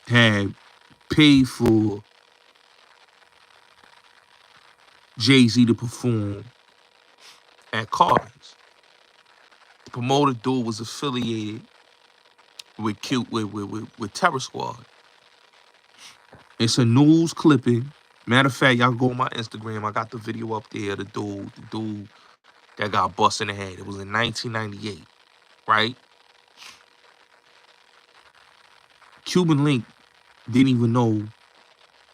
A: had paid for Jay-Z to perform at Carbons. The promoter dude was affiliated with Terror Squad. It's a news clipping. Matter of fact, y'all go on my Instagram. I got the video up there. The dude that got bust in the head. It was in 1998, right? Cuban Link didn't even know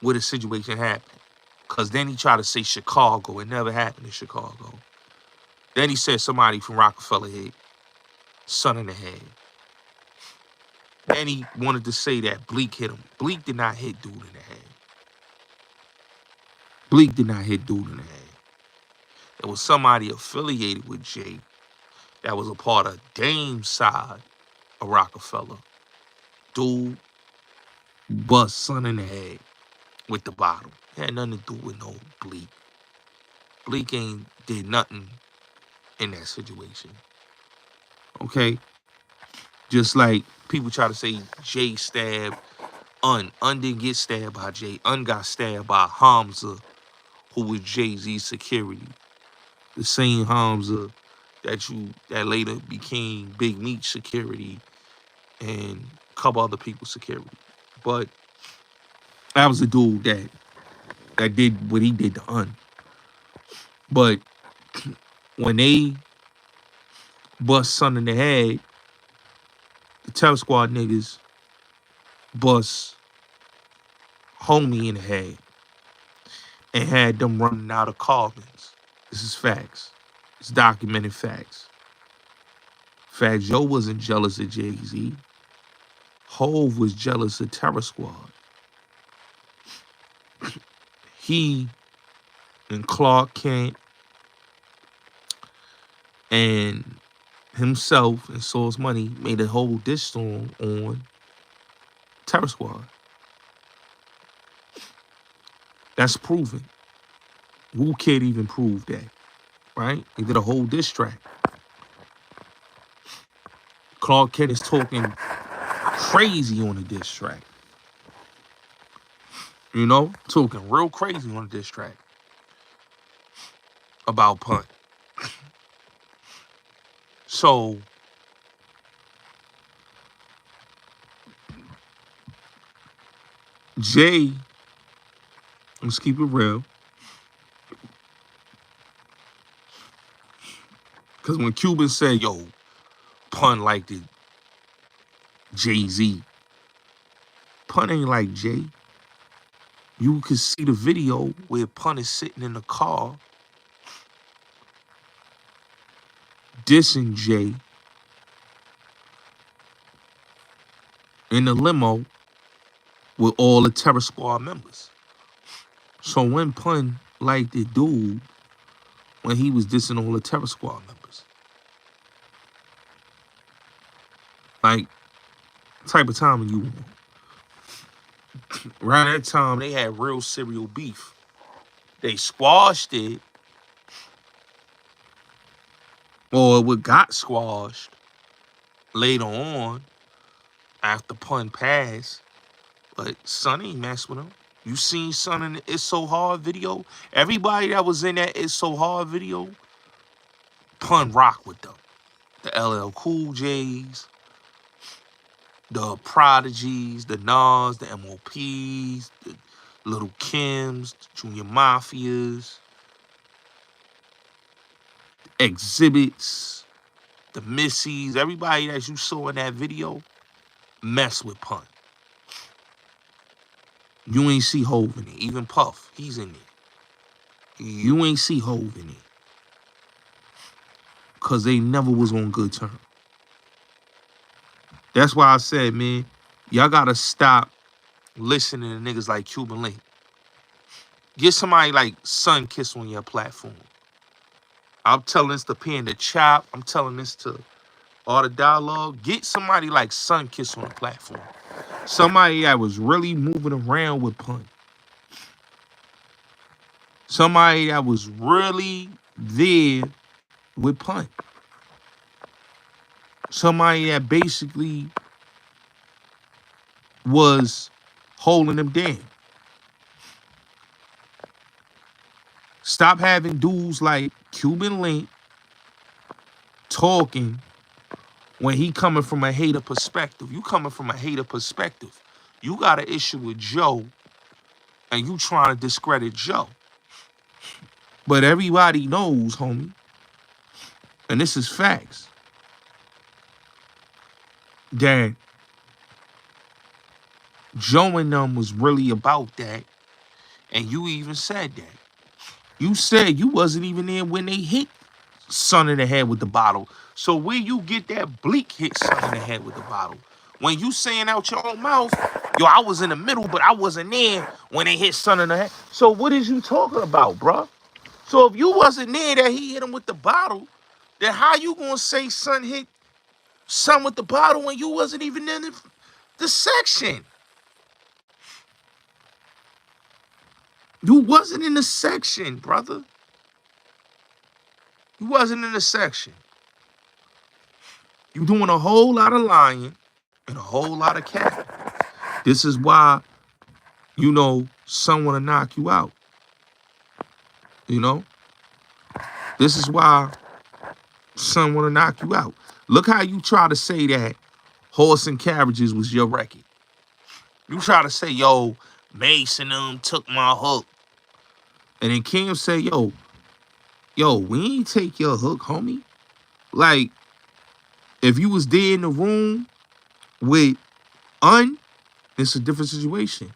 A: where the situation happened. Because then he tried to say Chicago. It never happened in Chicago. Then he said somebody from Rockefeller hit son in the head. Then he wanted to say that Bleak hit him. Bleak did not hit dude in the head. Bleak did not hit dude in the head. It was somebody affiliated with Jay that was a part of Dame's side of Rockefeller. Dude bust son in the head with the bottle. It had nothing to do with no Bleak. Bleak ain't did nothing in that situation. Okay? Just like people try to say Jay stabbed Un. Un didn't get stabbed by Jay. Un got stabbed by Hamza, who was Jay-Z's security. The same Hamza that later became Big Meat security and a couple other people's security. But that was the dude that did what he did to Un. But when they bust son in the head, the Terror Squad niggas bust homie in the head and had them running out of Carbons. This is facts. It's documented facts. Fat Joe wasn't jealous of Jay-Z. Hove was jealous of Terror Squad. He and Clark Kent and himself and Source Money made a whole diss song on Terror Squad. That's proven. Who can't even prove that, right? They did a whole diss track. Clark Kent is talking crazy on the diss track. Talking real crazy on the diss track about Pun. So Jay, let's keep it real. Because when Cuban said, yo, Pun liked it, Jay-Z, Pun ain't like Jay. You can see the video where Pun is sitting in the car dissing Jay in the limo with all the Terror Squad members. So when Pun liked the dude when he was dissing all the Terror Squad members. Like, type of time you want. Around that time, they had real serial beef. They squashed it, or what got squashed later on after Pun passed. But Sonny messed with him. You seen son in the It's So Hard video? Everybody that was in that It's So Hard video, pun rock with them. The LL Cool J's, the Prodigies, the Nas, the MOPs, the Little Kims, the Junior Mafias, Exhibits, the Missies, everybody that you saw in that video, mess with pun. You ain't see Hove in it. Even Puff, he's in it. You ain't see Hove in it. Because they never was on good terms. That's why I said, man, y'all got to stop listening to niggas like Cuban Link. Get somebody like Sun Kiss on your platform. I'm telling this to Panda Chop. I'm telling this to all the dialogue. Get somebody like Sun Kiss on the platform. Somebody that was really moving around with pun. Somebody that was really there with pun. Somebody that basically was holding them down. Stop having dudes like Cuban Link talking when he coming from a hater perspective. You coming from a hater perspective. You got an issue with Joe and you trying to discredit Joe. But everybody knows, homie, and this is facts, that Joe and them was really about that. And you even said that. You said you wasn't even there when they hit Son in the head with the bottle. So where you get that Bleak hit Son in the head with the bottle? When you saying out your own mouth, yo, I was in the middle, but I wasn't there when they hit Son in the head. So what is you talking about, bruh? So if you wasn't there that he hit him with the bottle, then how you gonna say Son hit Son with the bottle when you wasn't even in the section? You wasn't in the section, brother. You wasn't in the section. You doing a whole lot of lying and a whole lot of capping. This is why, you know, Son want to knock you out. You know? This is why Son want to knock you out. Look how you try to say that Horse and Carriages was your record. You try to say, yo, Mason them took my hook. And then Kim say, yo, we ain't take your hook, homie. Like, if you was there in the room with it's a different situation.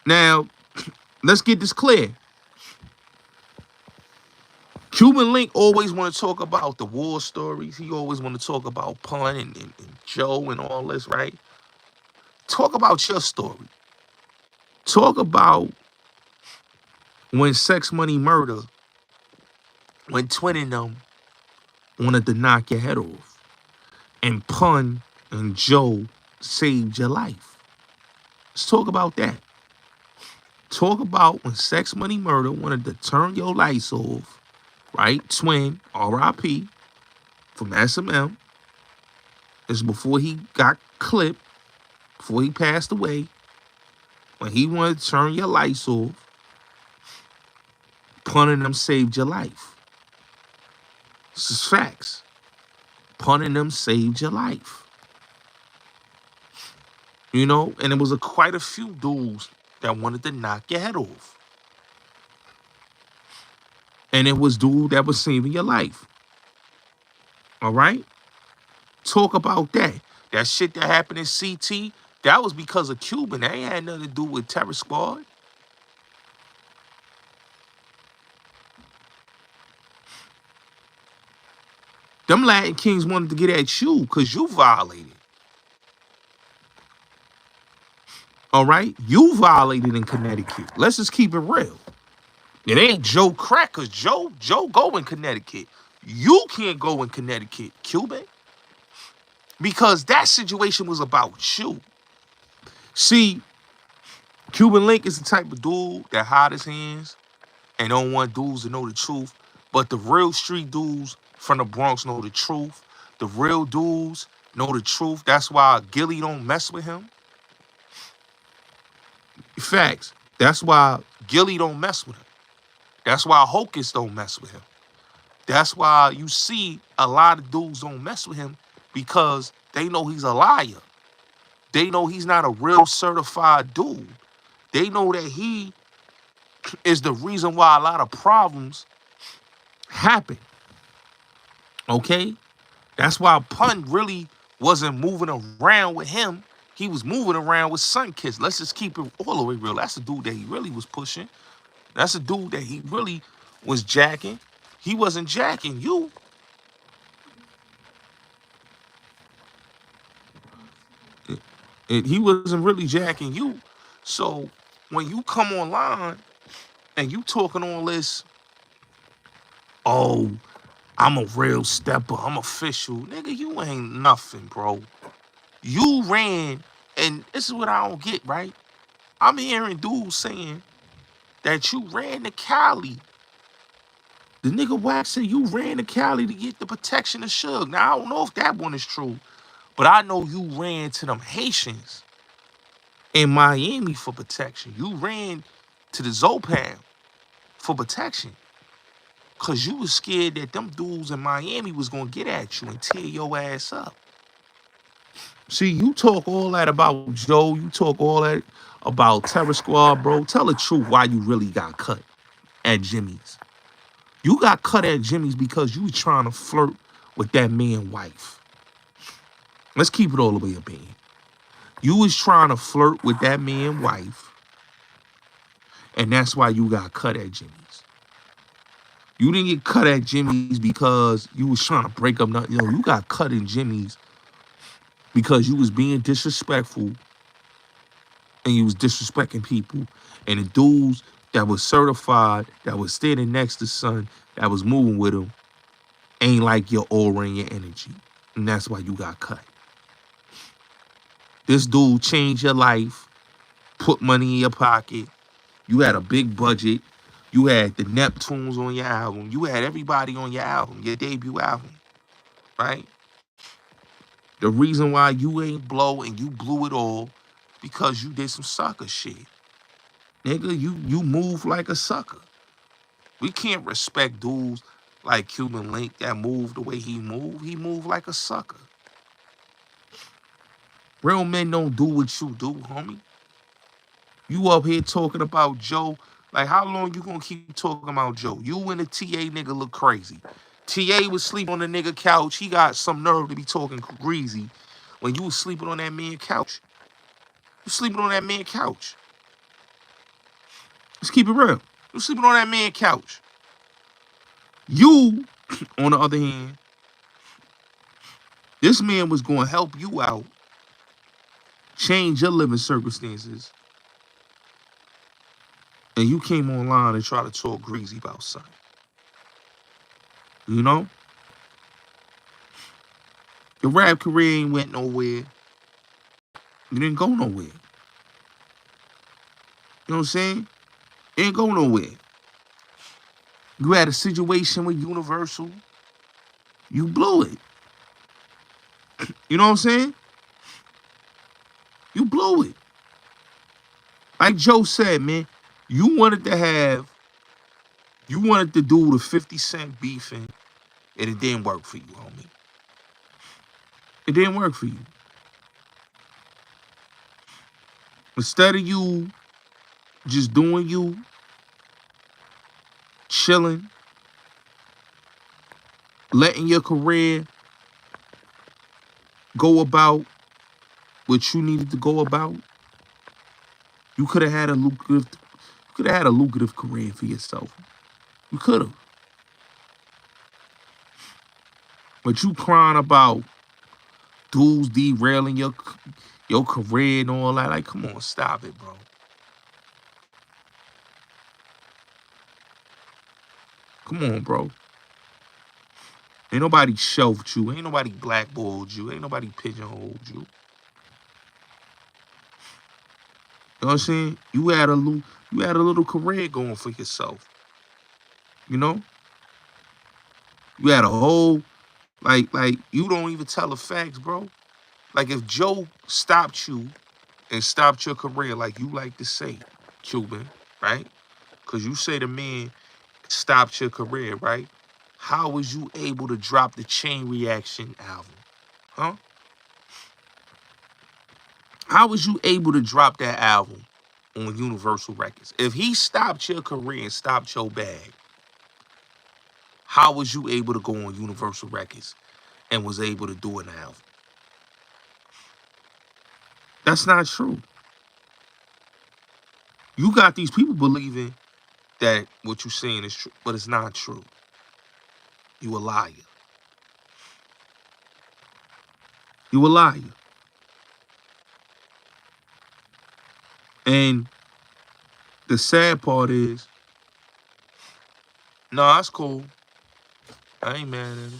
A: Now, let's get this clear. Cuban Link always want to talk about the war stories. He always want to talk about Pun and Joe and all this, right? Talk about your story. Talk about when Sex Money Murder, when Twin and them wanted to knock your head off. And Pun and Joe saved your life. Let's talk about that. Talk about when Sex Money Murder wanted to turn your lights off, right? Twin, R.I.P. from S&M. This is before he got clipped, before he passed away. When he wanted to turn your lights off, Pun and them saved your life. This is facts. Pun and them saved your life. You know, and it was quite a few dudes that wanted to knock your head off. And it was dude that was saving your life. All right? Talk about that. That shit that happened in CT, that was because of Cuban. That ain't had nothing to do with Terror Squad. Them Latin Kings wanted to get at you because you violated. All right? You violated in Connecticut. Let's just keep it real. It ain't Joe Crack, because Joe go in Connecticut. You can't go in Connecticut, Cuban. Because that situation was about you. See, Cuban Link is the type of dude that hide his hands and don't want dudes to know the truth. But the real street dudes from the Bronx know the truth. The real dudes know the truth. That's why Gilly don't mess with him. Facts. That's why Gilly don't mess with him. That's why Hocus don't mess with him. That's why you see a lot of dudes don't mess with him because they know he's a liar. They know he's not a real certified dude. They know that he is the reason why a lot of problems happen. Okay? That's why Pun really wasn't moving around with him. He was moving around with Sunkiss. Let's just keep it all the way real. That's the dude that he really was pushing. That's a dude that he really was jacking. He wasn't jacking you. He wasn't really jacking you. So when you come online and you talking all this, oh, I'm a real stepper, I'm official. Nigga, you ain't nothing, bro. You ran, and this is what I don't get, right? I'm hearing dudes saying that you ran to Cali. The nigga Wax said you ran to Cali to get the protection of Suge. Now, I don't know if that one is true, but I know you ran to them Haitians in Miami for protection. You ran to the Zopan for protection. Cause you was scared that them dudes in Miami was gonna get at you and tear your ass up. See, you talk all that about Joe, you talk all that about Terror Squad, bro. Tell the truth why you really got cut at Jimmy's. You got cut at Jimmy's because you was trying to flirt with that man's wife. Let's keep it all the way up here. You was trying to flirt with that man's wife, and that's why you got cut at Jimmy's. You didn't get cut at Jimmy's because you was trying to break up nothing. You got cut in Jimmy's because you was being disrespectful and you was disrespecting people. And the dudes that was certified, that was standing next to son, that was moving with him, ain't like your aura and your energy. And that's why you got cut. This dude changed your life, put money in your pocket. You had a big budget. You had the Neptunes on your album. You had everybody on your album, your debut album, right? The reason why you ain't blow and you blew it all because you did some sucker shit. Nigga, you move like a sucker. We can't respect dudes like Cuban Link that move the way he moved. He moved like a sucker. Real men don't do what you do, homie. You up here talking about Joe. Like, how long you gonna keep talking about Joe? You and the TA nigga look crazy. TA was sleeping on the nigga couch. He got some nerve to be talking greasy when you was sleeping on that man couch. You sleeping on that man couch. Let's keep it real. You sleeping on that man couch. You, on the other hand, this man was gonna help you out, change your living circumstances, and you came online and tried to talk greasy about something. You know? Your rap career ain't went nowhere. You didn't go nowhere. You know what I'm saying? It ain't go nowhere. You had a situation with Universal. You blew it. You know what I'm saying? You blew it. Like Joe said, man, you wanted to do the 50 Cent beefing, and it didn't work for you, homie. It didn't work for you. Instead of you just doing you, chilling, letting your career go about what you needed to go about, you could have had a lucrative career for yourself. You could have. But you crying about dudes derailing your career and all that. Like, come on, stop it, bro. Come on, bro. Ain't nobody shelved you. Ain't nobody blackballed you. Ain't nobody pigeonholed you. You know what I'm saying? You had a little career going for yourself. You know? You had a whole, like, you don't even tell the facts, bro. Like, if Joe stopped you and stopped your career, like you like to say, Cuban, right? Because you say the man stopped your career, right? How was you able to drop the Chain Reaction album? Huh? How was you able to drop that album on Universal Records? If he stopped your career and stopped your bag, how was you able to go on Universal Records and was able to do an album? That's not true. You got these people believing that what you're saying is true, but it's not true. You a liar. You a liar. And the sad part is, no, that's cool. I ain't mad at him.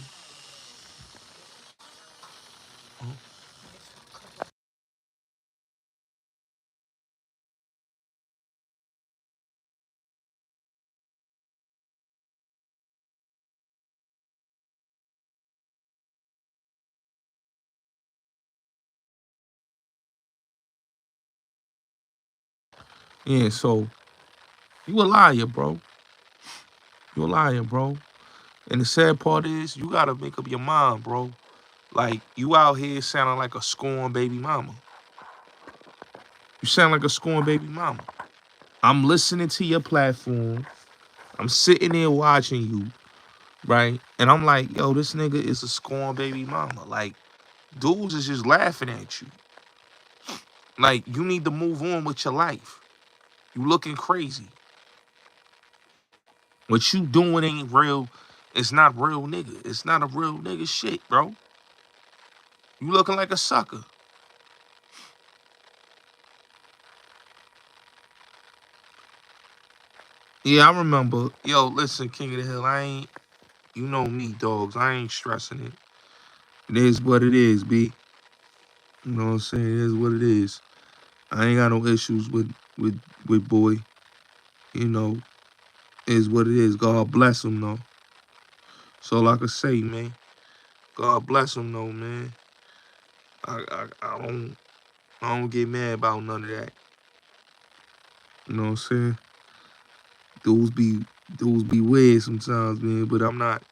A: Yeah, so you a liar, bro. You a liar, bro. And the sad part is, you gotta make up your mind, bro. Like, you out here sounding like a scorned baby mama. You sound like a scorned baby mama. I'm listening to your platform. I'm sitting there watching you, right? And I'm like, yo, this nigga is a scorned baby mama. Like, dudes is just laughing at you. Like, you need to move on with your life. You looking crazy. What you doing ain't real. It's not real nigga. It's not a real nigga shit, bro. You looking like a sucker. Yeah, I remember. Yo, listen, King of the Hill, I ain't, you know me, dogs. I ain't stressing it. It is what it is, B. You know what I'm saying? It is what it is. I ain't got no issues with boy. You know, it is what it is. God bless him, though. So like I say, man. God bless him, though, man. I don't get mad about none of that. You know what I'm saying? Dudes be dudes be weird sometimes, man. But I'm not.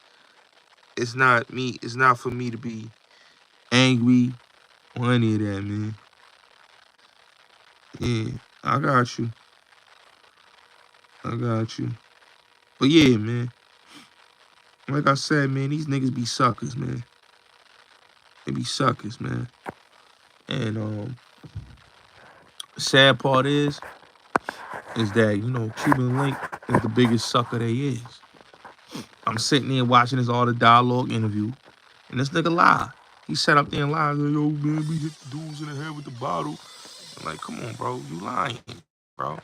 A: It's not me. It's not for me to be angry or any of that, man. Yeah, I got you. I got you. But yeah, man. Like I said, man, these niggas be suckers, man. They be suckers, man. And sad part is that, you know, Cuban Link is the biggest sucker they is. I'm sitting there watching this all the dialogue interview, and this nigga lie. He sat up there and lied, like, yo, man, we hit the dudes in the head with the bottle. I'm like, come on, bro, you lying, bro.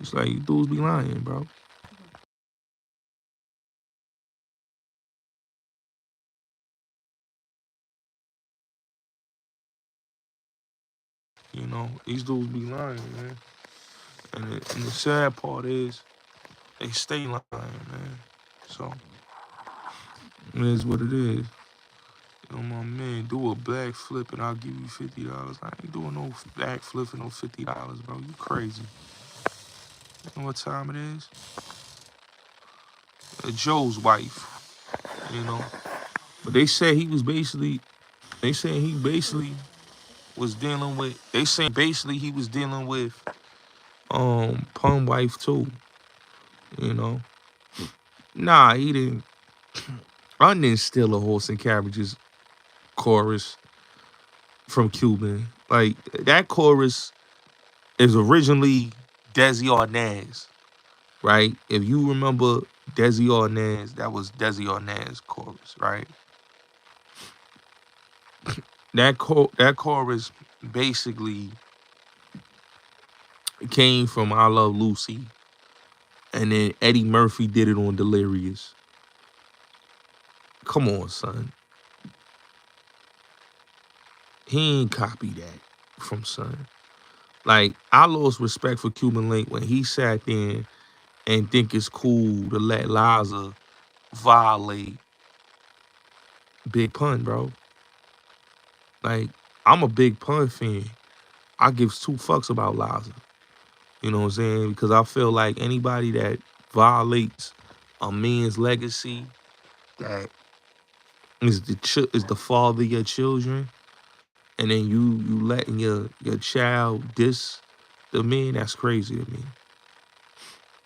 A: It's like, you dudes be lying, bro. You know, these dudes be lying, man. And the sad part is, they stay lying, man. So, it is what it is. You know, my man, do a black flip and I'll give you $50. I ain't doing no back flip for no $50, bro. You crazy. You know what time it is? Joe's wife, you know. But they said he was basically, they said he basically was dealing with, they saying basically he was dealing with Pun wife too, you know. Nah, he didn't. I didn't steal a horse and carriages chorus from Cuban. Like, that chorus is originally Desi Arnaz, right? If you remember Desi Arnaz, that was Desi Arnaz chorus, right? That chorus basically came from I Love Lucy, and then Eddie Murphy did it on Delirious. Come on, son. He ain't copied that from son. Like, I lost respect for Cuban Link when he sat there and think it's cool to let Liza violate Big Pun, bro. Like, I'm a Big Pun fan. I give two fucks about Liza. You know what I'm saying? Because I feel like anybody that violates a man's legacy, that is the father of your children, and then you letting your child diss the man, that's crazy to me.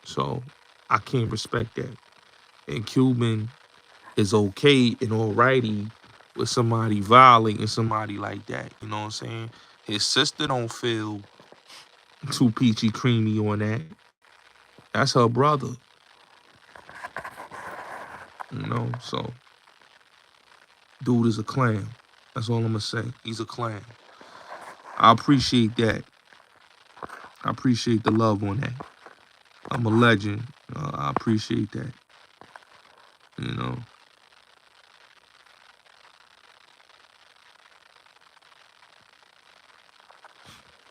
A: So I can't respect that. And Cuban is okay and alrighty with somebody violating somebody like that. You know what I'm saying? His sister don't feel too peachy creamy on that. That's her brother. You know, so dude is a clown. That's all I'm gonna say. He's a clown. I appreciate that. I appreciate the love on that. I'm a legend. I appreciate that. You know.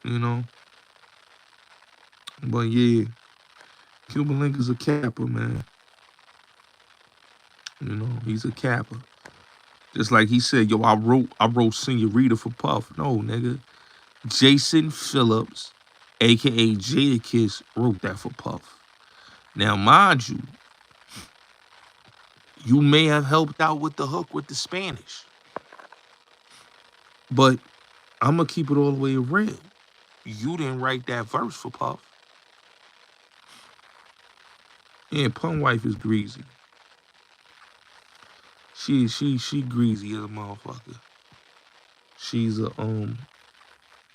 A: You know. But yeah, Cuban Link is a capper, man. You know, he's a capper. Just like he said, yo, I wrote Senorita for Puff. No, nigga. Jason Phillips, aka Jadakiss, wrote that for Puff. Now, mind you, you may have helped out with the hook with the Spanish. But I'm gonna keep it all the way real. You didn't write that verse for Puff. Yeah, Pun Wife is greasy. She greasy as a motherfucker. She's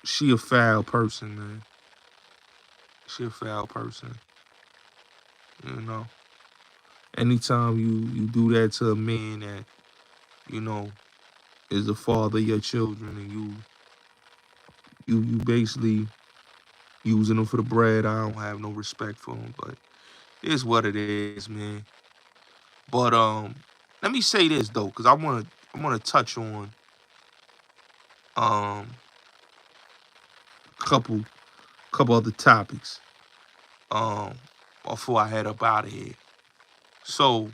A: she a foul person, man. She a foul person. You know. Anytime you do that to a man that, you know, is the father of your children, and you basically using them for the bread, I don't have no respect for them. But it's what it is, man. But let me say this though, because I wanna touch on um couple couple other topics um before I head up out of here. So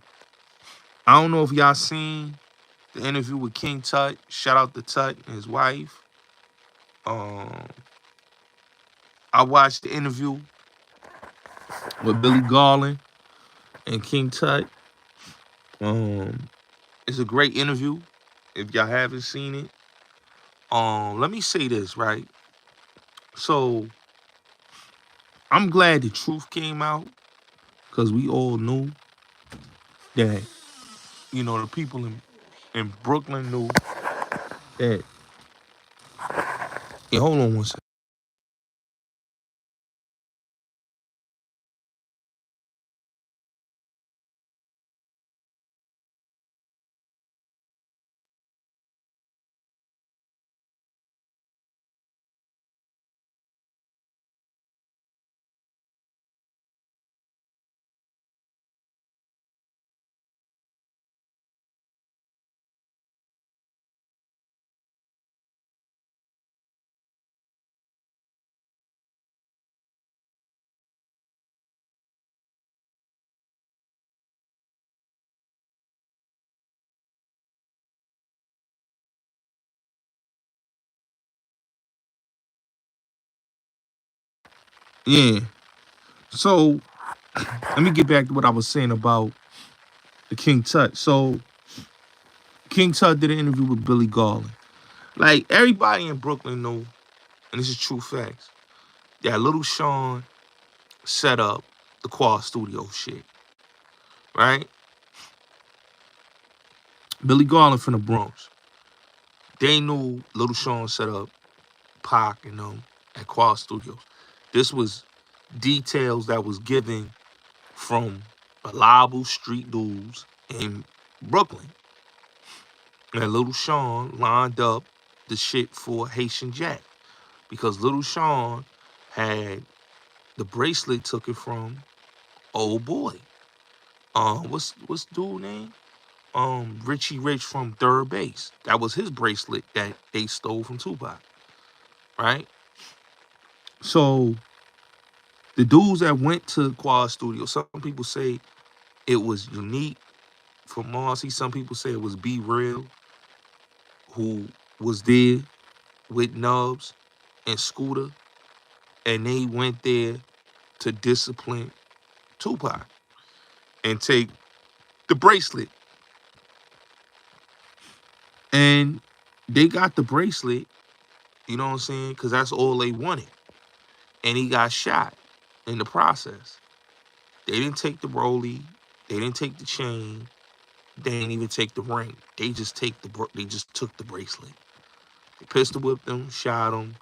A: I don't know if y'all seen the interview with King Tut. Shout out to Tut and his wife. Um, I watched the interview with Billy Garland and King Tut. Um, it's a great interview. If y'all haven't seen it, let me say this right. So I'm glad the truth came out because we all knew that, you know, the people in Brooklyn knew that. Yeah, hold on one second. Yeah. So let me get back to what I was saying about the King Tut. So King Tut did an interview with Billy Garland. Like everybody in Brooklyn know, and this is true facts, that Little Sean set up the Quad Studio shit, right? Billy Garland from the Bronx. They knew Little Sean set up Pac and them at Quad Studios. This was details that was given from reliable street dudes in Brooklyn. And Little Sean lined up the shit for Haitian Jack because Little Sean had the bracelet took it from old boy. What's dude name? Richie Rich from Third Base. That was his bracelet that they stole from Tupac, right? So the dudes that went to Quad Studio, some people say it was unique for Marcy. Some people say it was Be Real. who was there with Nubs and Scooter, and they went there to discipline Tupac and take the bracelet. And they got the bracelet, you know what I'm saying? Because that's all they wanted. And he got shot in the process. They didn't take the rollie. They didn't take the chain. They didn't even take the ring. They just took the bracelet. They pistol whipped him, shot him,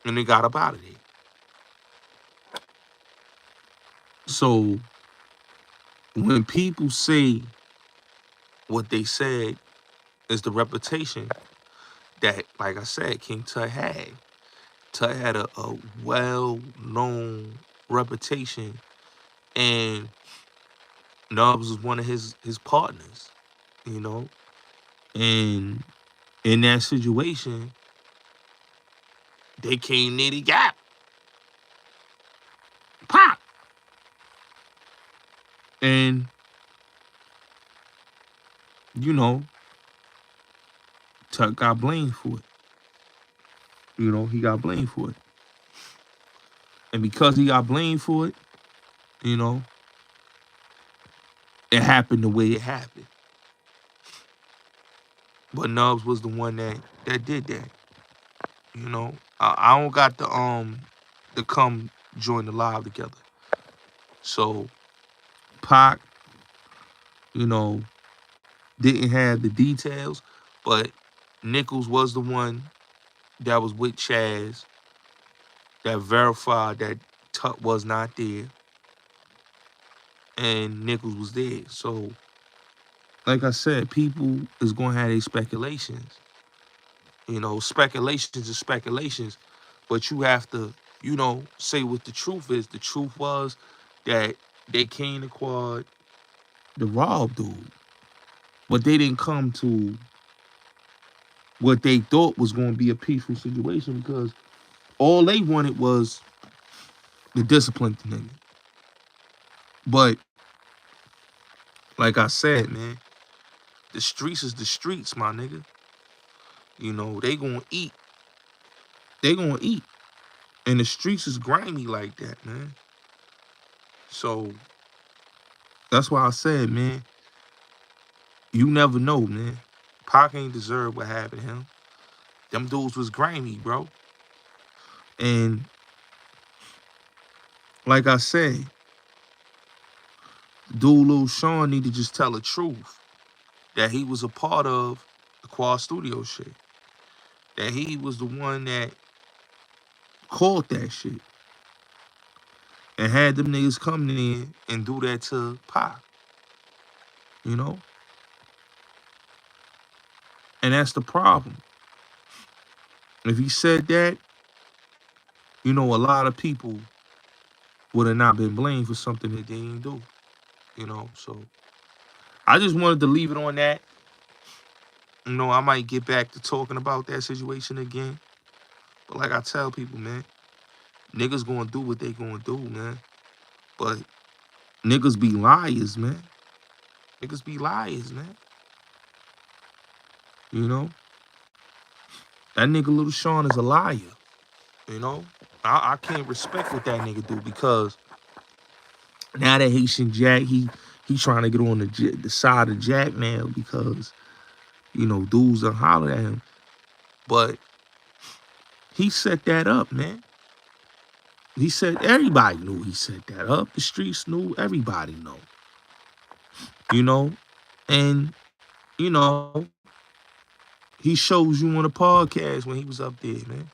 A: and they got up out of there. So when people say what they said is the reputation that, like I said, King Tut had. Tut had a well-known reputation, and Nubs was one of his partners, you know? And in that situation, they came near the gap. Pop! And, you know, Tut got blamed for it. You know, he got blamed for it. And because he got blamed for it, you know, it happened the way it happened. But Nubs was the one that did that. You know, I don't got to come join the live together. So Pac, you know, didn't have the details, but Nichols was the one that was with Chaz that verified that Tut was not there, and Nichols was there. So, like I said, people is gonna have their speculations. You know, speculations are speculations, but you have to, you know, say what the truth is. The truth was that they came to Quad to rob dude, but they didn't come to what they thought was going to be a peaceful situation because all they wanted was the discipline nigga. But like I said, man, the streets is the streets, my nigga. You know, they gonna eat. They gonna eat. And the streets is grimy like that, man. So that's why I said, man, you never know, man. Pac ain't deserve what happened to him. Them dudes was grimy, bro. And like I said, dude Lil Sean need to just tell the truth. That he was a part of the Quad Studio shit. That he was the one that called that shit. And had them niggas come in and do that to Pac. You know? And that's the problem. If he said that, you know, a lot of people would have not been blamed for something that they didn't do. You know, so I just wanted to leave it on that. You know, I might get back to talking about that situation again. But like I tell people, man, niggas gonna do what they gonna do, man. But niggas be liars, man. Niggas be liars, man. You know? That nigga Lil Sean is a liar. You know? I can't respect what that nigga do because now that Haitian Jack, he trying to get on the side of Jack now because, you know, dudes are hollering at him. But he set that up, man. He said everybody knew he set that up. The streets knew, everybody know. You know? And, you know, he shows you on a podcast when he was up there, man.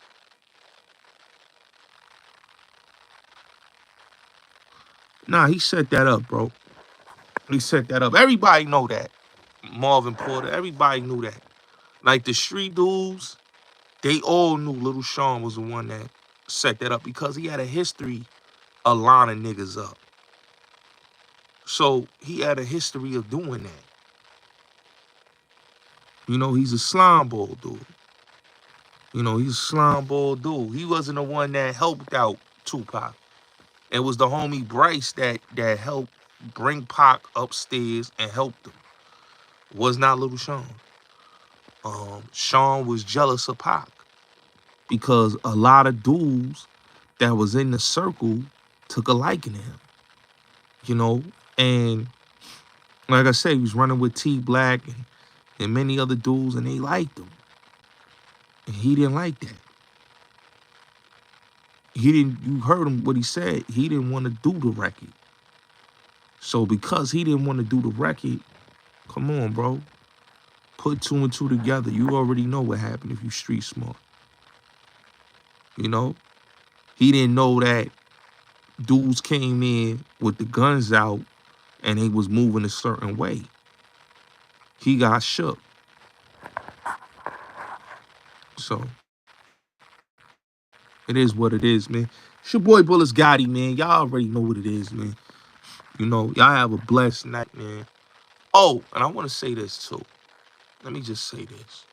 A: Nah, he set that up, bro. He set that up. Everybody know that. Marvin Porter, everybody knew that. Like the street dudes, they all knew Lil Sean was the one that set that up because he had a history of lining niggas up. So he had a history of doing that. You know, he's a slime ball dude. You know, he's a slime ball dude. He wasn't the one that helped out Tupac. It was the homie Bryce that helped bring Pac upstairs and helped him. Was not Lil Sean. Sean was jealous of Pac because a lot of dudes that was in the circle took a liking to him, you know? And like I said, he was running with T Black and many other dudes, and they liked him. And he didn't like that. You heard him, what he said, he didn't want to do the record. So because he didn't want to do the record, come on, bro. Put two and two together. You already know what happened if you street smart. You know? He didn't know that dudes came in with the guns out and they was moving a certain way. He got shook. So it is what it is, man. It's your boy Bullets Gotti, man. Y'all already know what it is, man. You know, y'all have a blessed night, man. Oh, and I want to say this too. Let me just say this.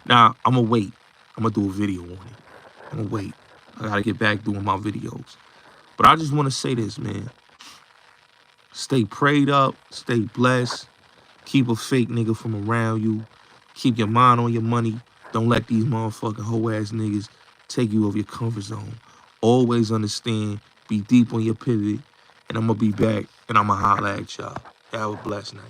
A: Now, I'm going to wait. I'm going to do a video on it. I'm going to wait. I got to get back doing my videos. But I just want to say this, man. Stay prayed up. Stay blessed. Keep a fake nigga from around you. Keep your mind on your money. Don't let these motherfucking hoe-ass niggas take you over your comfort zone. Always understand. Be deep on your pivot. And I'm going to be back. And I'm going to holler at y'all. Have a blessed night.